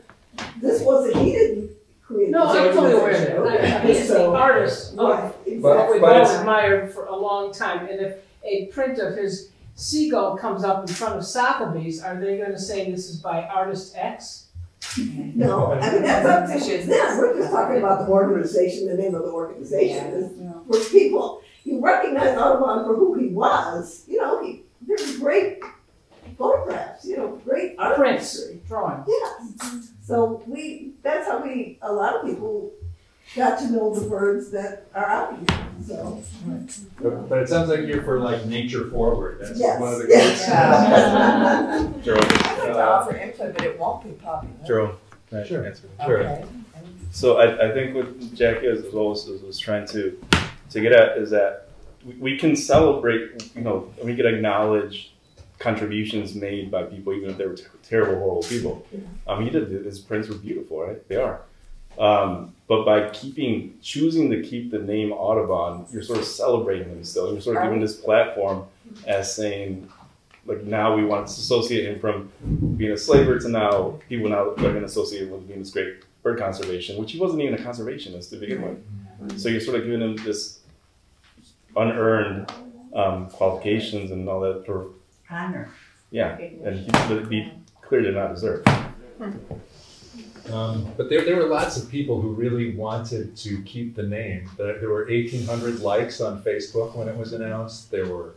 he didn't create No, this I'm fully aware organization. of that. I mean, it's the artist of Right, what exactly. we've all admired for a long time. And if a print of his seagull comes up in front of Sotheby's, are they going to say this is by artist X? No, I mean, that's up to you. Yeah, we're just talking about the organization, the name of the organization. For people, you recognize Audubon for who he was. You know, there's great photographs, you know, great art. Prints, drawings. Yes. So that's how a lot of people got to know the birds that are out here. So. But it sounds like you're for like nature forward. That's Yes. one of the Yes. Jerome, I'd like to offer input, but it won't be popular. Jerome, can I Sure. answer? Okay. So I think what Jackie was trying to get at is that we can celebrate, you know, we can acknowledge contributions made by people, even if they were terrible, horrible people. His prints were beautiful, right? They are. But by choosing to keep the name Audubon, you're sort of celebrating him still. You're sort of giving this platform as saying, like, now we want to associate him from being a slaver to now people now are going to associate him with being this great bird conservation, which he wasn't even a conservationist to begin with. So you're sort of giving him this unearned qualifications and all that for honor. Yeah, and he clearly did not deserve. But there were lots of people who really wanted to keep the name. There were 1,800 likes on Facebook when it was announced. There were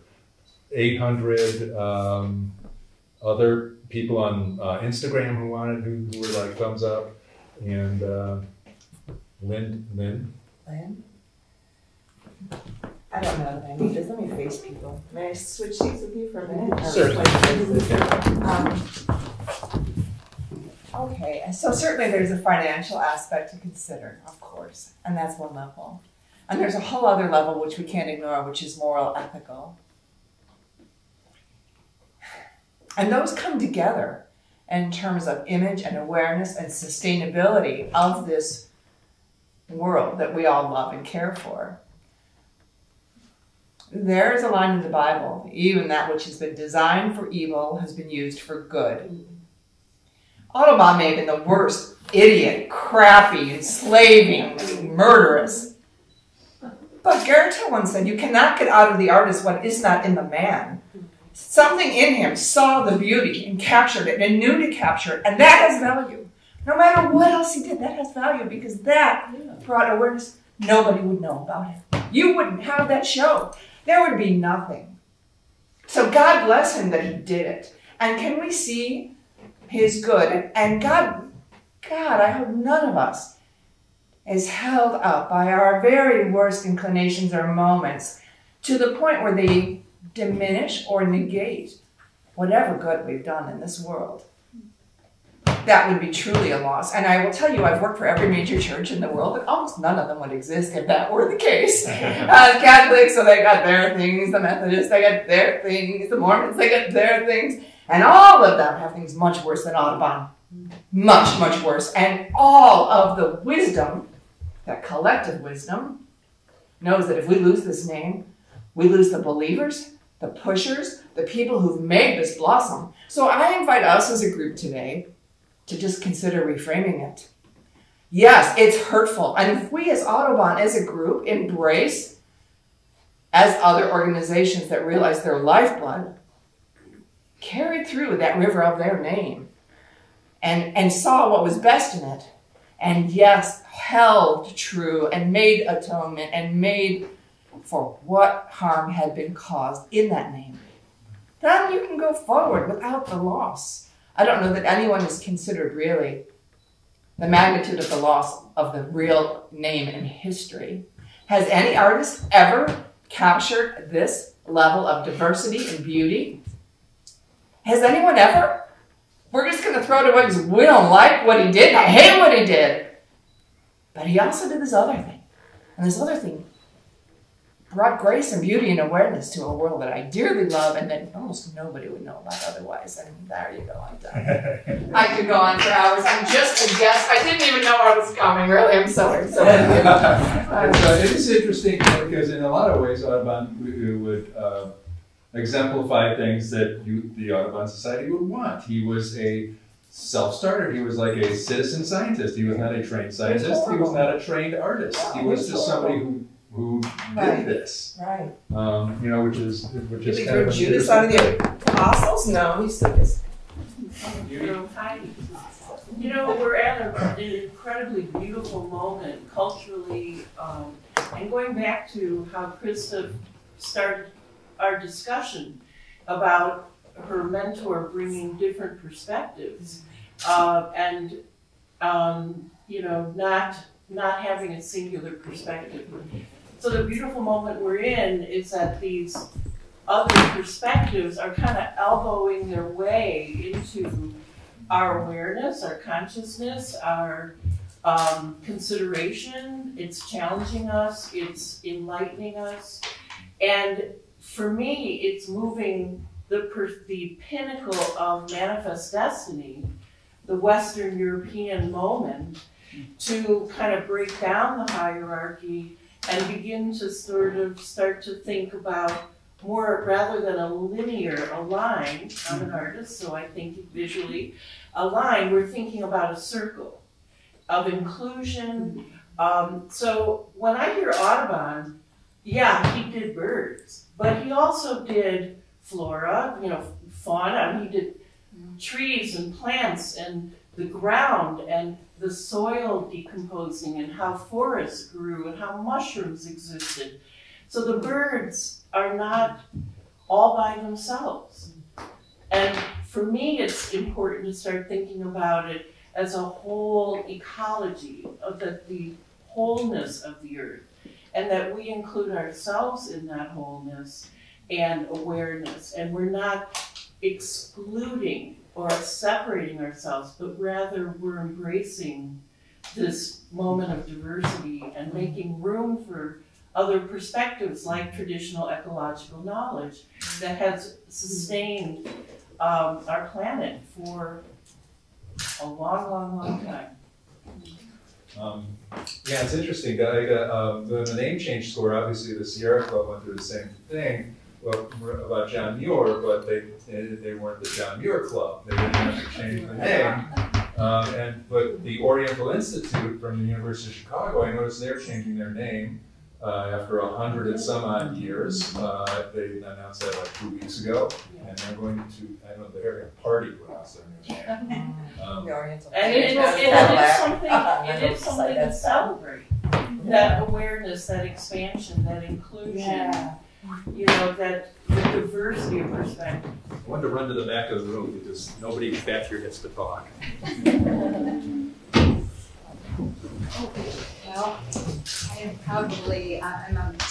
800 other people on Instagram who were like thumbs up. And Lynn? I don't know that I need this. Let me face people. May I switch seats with you for a minute? Certainly. Okay, so certainly there's a financial aspect to consider, of course, and that's one level. And there's a whole other level which we can't ignore, which is moral, ethical. And those come together in terms of image and awareness and sustainability of this world that we all love and care for. There's a line in the Bible, even that which has been designed for evil has been used for good. Audubon may have been the worst, idiot, crappy, enslaving, murderous. But Goethe once said, you cannot get out of the artist what is not in the man. Something in him saw the beauty and captured it and knew to capture it, and that has value. No matter what else he did, that has value because that brought awareness. Nobody would know about it. You wouldn't have that show. There would be nothing. So God bless him that he did it. And can we see his good? And God, I hope none of us is held up by our very worst inclinations or moments to the point where they diminish or negate whatever good we've done in this world. That would be truly a loss. And I will tell you, I've worked for every major church in the world, but almost none of them would exist if that were the case. Catholics, so they got their things. The Methodists, they got their things. The Mormons, they got their things. And all of them have things much worse than Audubon. Much, much worse. And all of the wisdom, that collective wisdom, knows that if we lose this name, we lose the believers, the pushers, the people who've made this blossom. So I invite us as a group today to just consider reframing it. Yes, it's hurtful. And if we as Audubon, as a group, embrace, as other organizations that realize their lifeblood, carried through that river of their name and saw what was best in it, and yes, held true and made atonement and made for what harm had been caused in that name, then you can go forward without the loss. I don't know that anyone is considered really the magnitude of the loss of the real name in history. Has any artist ever captured this level of diversity and beauty? Has anyone ever? We're just going to throw it away because we don't like what he did. I hate what he did. But he also did this other thing. And this other thing brought grace and beauty and awareness to a world that I dearly love and that almost nobody would know about otherwise. And there you go, I'm done. I could go on for hours. I'm just a guest. I didn't even know I was coming, really. I'm sorry. So it is interesting because in a lot of ways Audubon would exemplify things that the Audubon Society would want. He was a self-starter. He was like a citizen scientist. He was not a trained scientist. He was not a trained artist. He was just somebody who did this. Right. Which is Did he throw Judas out of the apostles? No, he took his. We're at an incredibly beautiful moment culturally, and going back to how Krista started our discussion about her mentor bringing different perspectives, and not having a singular perspective. So the beautiful moment we're in is that these other perspectives are kind of elbowing their way into our awareness, our consciousness, our consideration. It's challenging us, it's enlightening us, and for me, it's moving the pinnacle of manifest destiny, the Western European moment, to kind of break down the hierarchy and begin to start to think about more, rather than a line. I'm an artist, so I think visually. A line, we're thinking about a circle of inclusion. So when I hear Audubon, yeah, he did birds, but he also did flora, fauna. He did trees and plants and the ground and the soil decomposing and how forests grew and how mushrooms existed. So the birds are not all by themselves. And for me, it's important to start thinking about it as a whole ecology of the wholeness of the earth, and that we include ourselves in that wholeness and awareness. And we're not excluding or separating ourselves, but rather we're embracing this moment of diversity and making room for other perspectives like traditional ecological knowledge that has sustained our planet for a long, long, long time. Yeah, it's interesting. The name change score, obviously the Sierra Club went through the same thing about John Muir, but they weren't the John Muir Club. They didn't have to change the name. But the Oriental Institute from the University of Chicago, I noticed they're changing their name after 100 and some odd years. They announced that like 2 weeks ago, and they're going to, I don't know, they're having a party to announce their name. And it is something to celebrate. That awareness, that expansion, that inclusion, that the diversity of perspective. I wanted to run to the back of the room because nobody back here gets to talk. Well, I am probably, I'm on the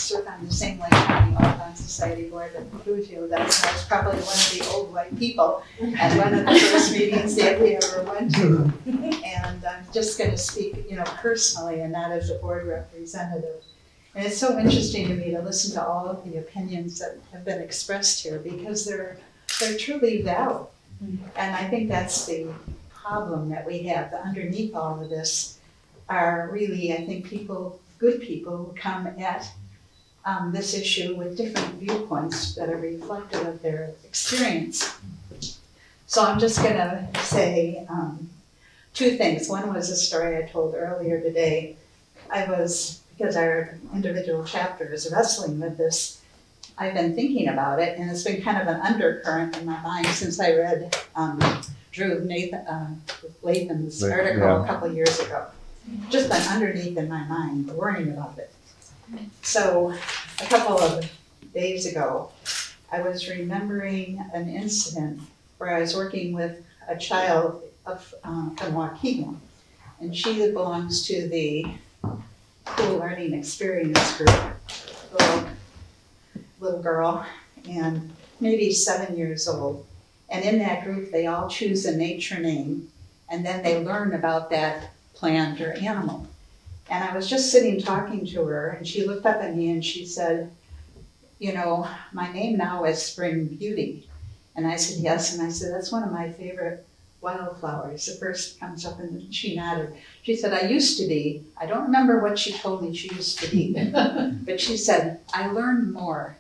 same line on the Audubon Society board at Refugio. I was probably one of the old white people at one of the first meetings that we ever went to. And I'm just going to speak, personally and not as a board representative. And it's so interesting to me to listen to all of the opinions that have been expressed here because they're truly valid. And I think that's the problem that we have underneath all of this. Are really, I think, good people who come at this issue with different viewpoints that are reflective of their experience. So I'm just going to say two things. One was a story I told earlier today. Because our individual chapter is wrestling with this, I've been thinking about it, and it's been kind of an undercurrent in my mind since I read Drew Latham's article a couple years ago. Just been underneath in my mind, worrying about it. So a couple of days ago, I was remembering an incident where I was working with a child from Waukegan. and she belongs to the Cool Learning Experience group. Little girl, and maybe 7 years old. And in that group, they all choose a nature name, and then they learn about that plant or animal. And I was just sitting talking to her, and she looked up at me and she said, you know, my name now is Spring Beauty. And I said, yes. And I said, that's one of my favorite wildflowers. The first comes up, and she nodded. She said, I used to be, I don't remember what she told me she used to be, but she said, I learned more,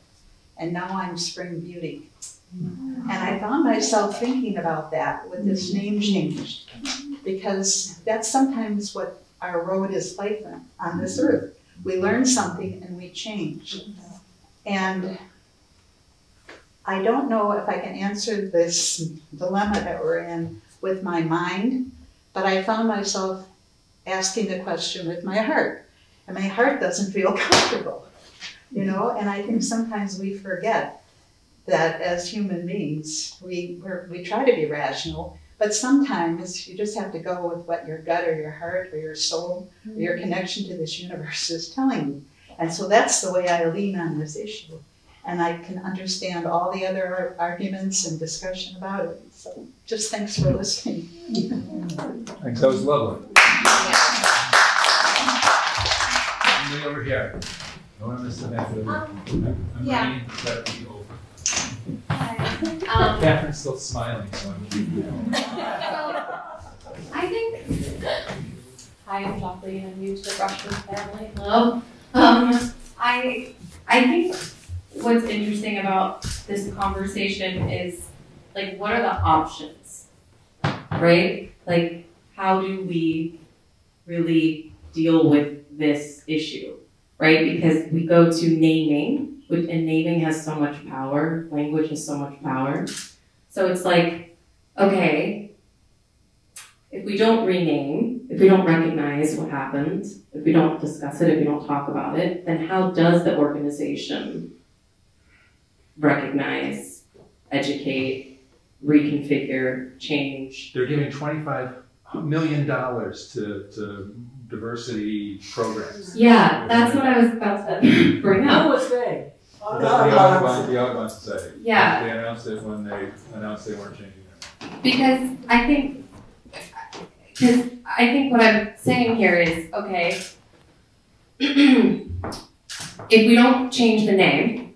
and now I'm Spring Beauty. And I found myself thinking about that with this name change, because that's sometimes what our road is like on this earth. We learn something and we change. And I don't know if I can answer this dilemma that we're in with my mind, but I found myself asking the question with my heart. And my heart doesn't feel comfortable, you know? And I think sometimes we forget that as human beings, we try to be rational, but sometimes you just have to go with what your gut or your heart or your soul or your connection to this universe is telling you. And so that's the way I lean on this issue. And I can understand all the other arguments and discussion about it. So just thanks for listening. Thanks, that was lovely. Somebody over here. I want to miss the back of the room. I'm ready to let it be over. Catherine's still smiling, so I'm keeping going. I think. Hi, I'm Jocelyn. I'm new to the Brushwood family. Hello. I think what's interesting about this conversation is, like, what are the options, right? Like, how do we really deal with this issue, right? Because we go to naming, and naming has so much power, language has so much power. So it's like, okay, if we don't rename, if we don't recognize what happened, if we don't discuss it, if we don't talk about it, then how does the organization recognize, educate, reconfigure, change? They're giving $25 million to diversity programs. Yeah, that's what I was about to bring up. Who was they? The Audubon Society. Yeah. They announced it when they announced they weren't changing it. Because I think what I'm saying here is, okay, if we don't change the name,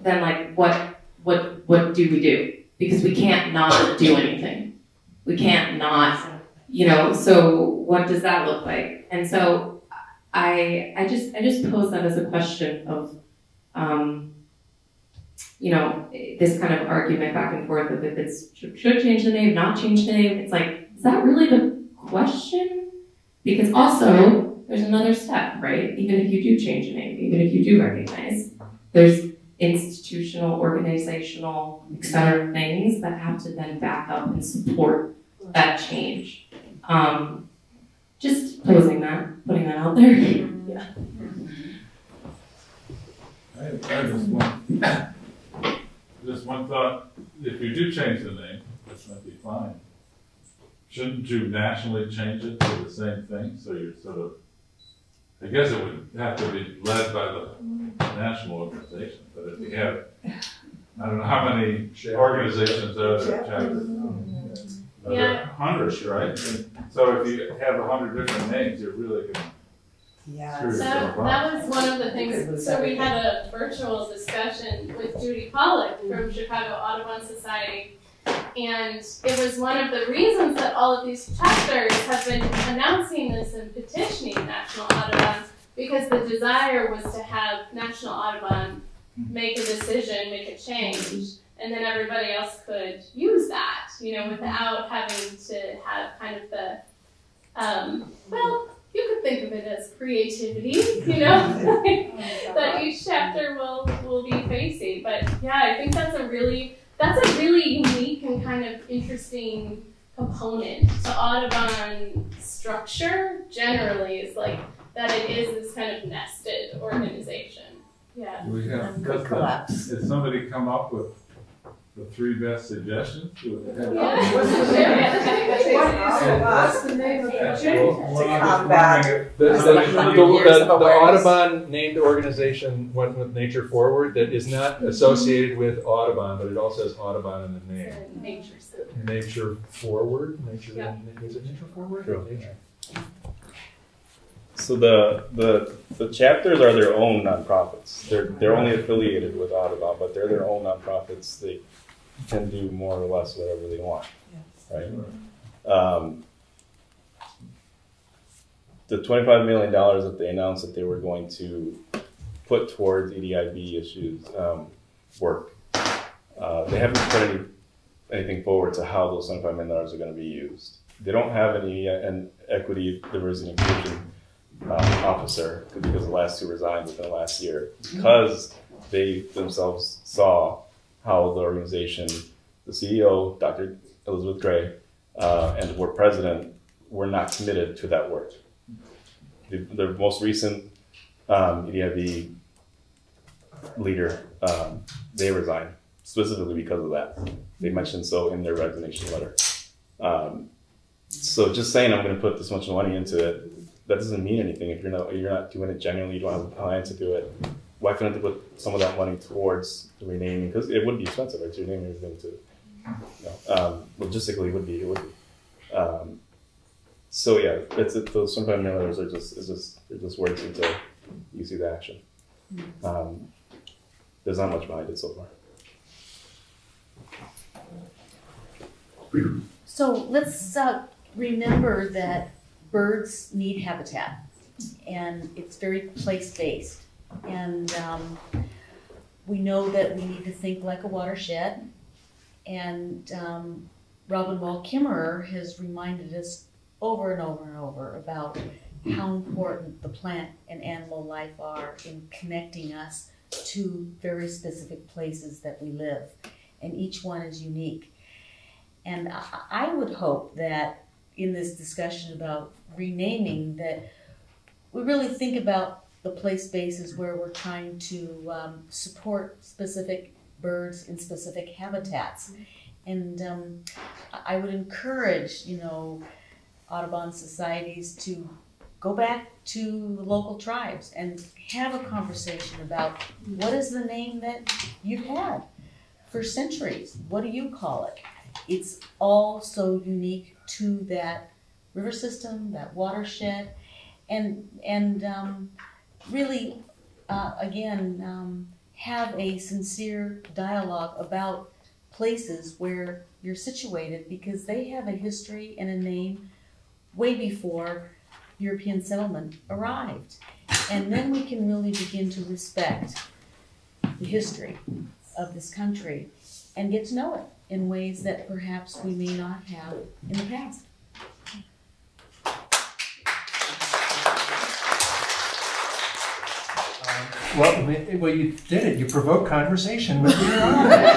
then like what do we do? Because we can't not do anything. We can't not, so what does that look like? And so I just pose that as a question of this kind of argument back and forth of if it's should change the name, not change the name. It's like, is that really the question? Because also there's another step, right? Even if you do change the name, even if you do recognize, there's institutional, organizational, etc. things that have to then back up and support that change. Just posing that, putting that out there. Yeah. I have just one thought. If you do change the name, which might be fine, shouldn't you nationally change it to the same thing? So you're sort of, I guess it would have to be led by the national organization, but if you have, I don't know how many organizations are there, there are hundreds, right? And so if you have 100 different names, you're really going to that was one of the things. So we had a virtual discussion with Judy Pollack from Chicago Audubon Society, and it was one of the reasons that all of these chapters have been announcing this and petitioning National Audubon, because the desire was to have National Audubon make a decision, make a change, and then everybody else could use that, without having to have kind of the, you could think of it as creativity, that each chapter will be facing. But yeah, I think that's a really unique and kind of interesting component to Audubon structure generally, is like that it is this kind of nested organization. Yeah. We have collapse. Did somebody come up with the 3 best suggestions. What's the name of the change? The Audubon named organization went with Nature Forward that is not associated with Audubon, but it also has Audubon in the name. Nature Center. Nature Forward? Nature, Yeah. Is it Nature Forward? Sure. Nature. So the chapters are their own nonprofits. They're only affiliated with Audubon, but they're their own nonprofits. They can do more or less whatever they want, right? The $25 million that they announced that they were going to put towards EDIB issues work. They haven't put anything forward to how those $25 million are going to be used. They don't have any an equity, diversity, and inclusion officer because the last 2 resigned within the last year because they themselves saw how the organization, the CEO, Dr. Elizabeth Gray, and the board president were not committed to that work. The most recent EDIB leader, they resigned specifically because of that. They mentioned so in their resignation letter. So just saying I'm going to put this much money into it, that doesn't mean anything if you're not doing it genuinely. You don't have a plan to do it. Why couldn't they put some of that money towards the renaming? Because it would be expensive, right? To rename everything to, logistically, it would be. So yeah, those $25 million are just words until you see the action. There's not much behind it so far. So let's remember that birds need habitat, and it's very place-based. And we know that we need to think like a watershed. And Robin Wall Kimmerer has reminded us over and over and over about how important the plant and animal life are in connecting us to very specific places that we live. And each one is unique. And I would hope that in this discussion about renaming that we really think about the place spaces where we're trying to support specific birds in specific habitats. And I would encourage, Audubon societies to go back to the local tribes and have a conversation about what is the name that you've had for centuries? What do you call it? It's all so unique to that river system, that watershed, and really, again, have a sincere dialogue about places where you're situated because they have a history and a name way before European settlement arrived. And then we can really begin to respect the history of this country and get to know it in ways that perhaps we may not have in the past. Well, you did it. You provoked conversation with your eyes.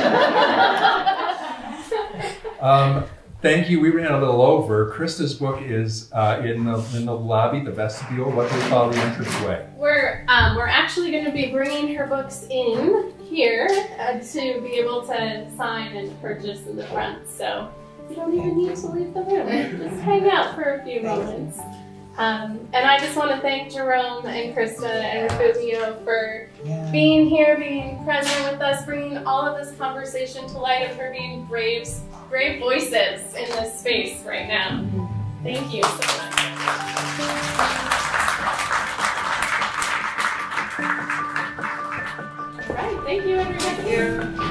Thank you. We ran a little over. Krista's book is in the lobby, the vestibule. What do we call the entranceway? We're actually going to be bringing her books in here to be able to sign and purchase in the front. So you don't even need to leave the room. Just hang out for a few moments. And I just want to thank Jerome and Krista and Refugio for being here, being present with us, bringing all of this conversation to light, and for being brave voices in this space right now. Thank you so much. All right, thank you, everybody. Thank you.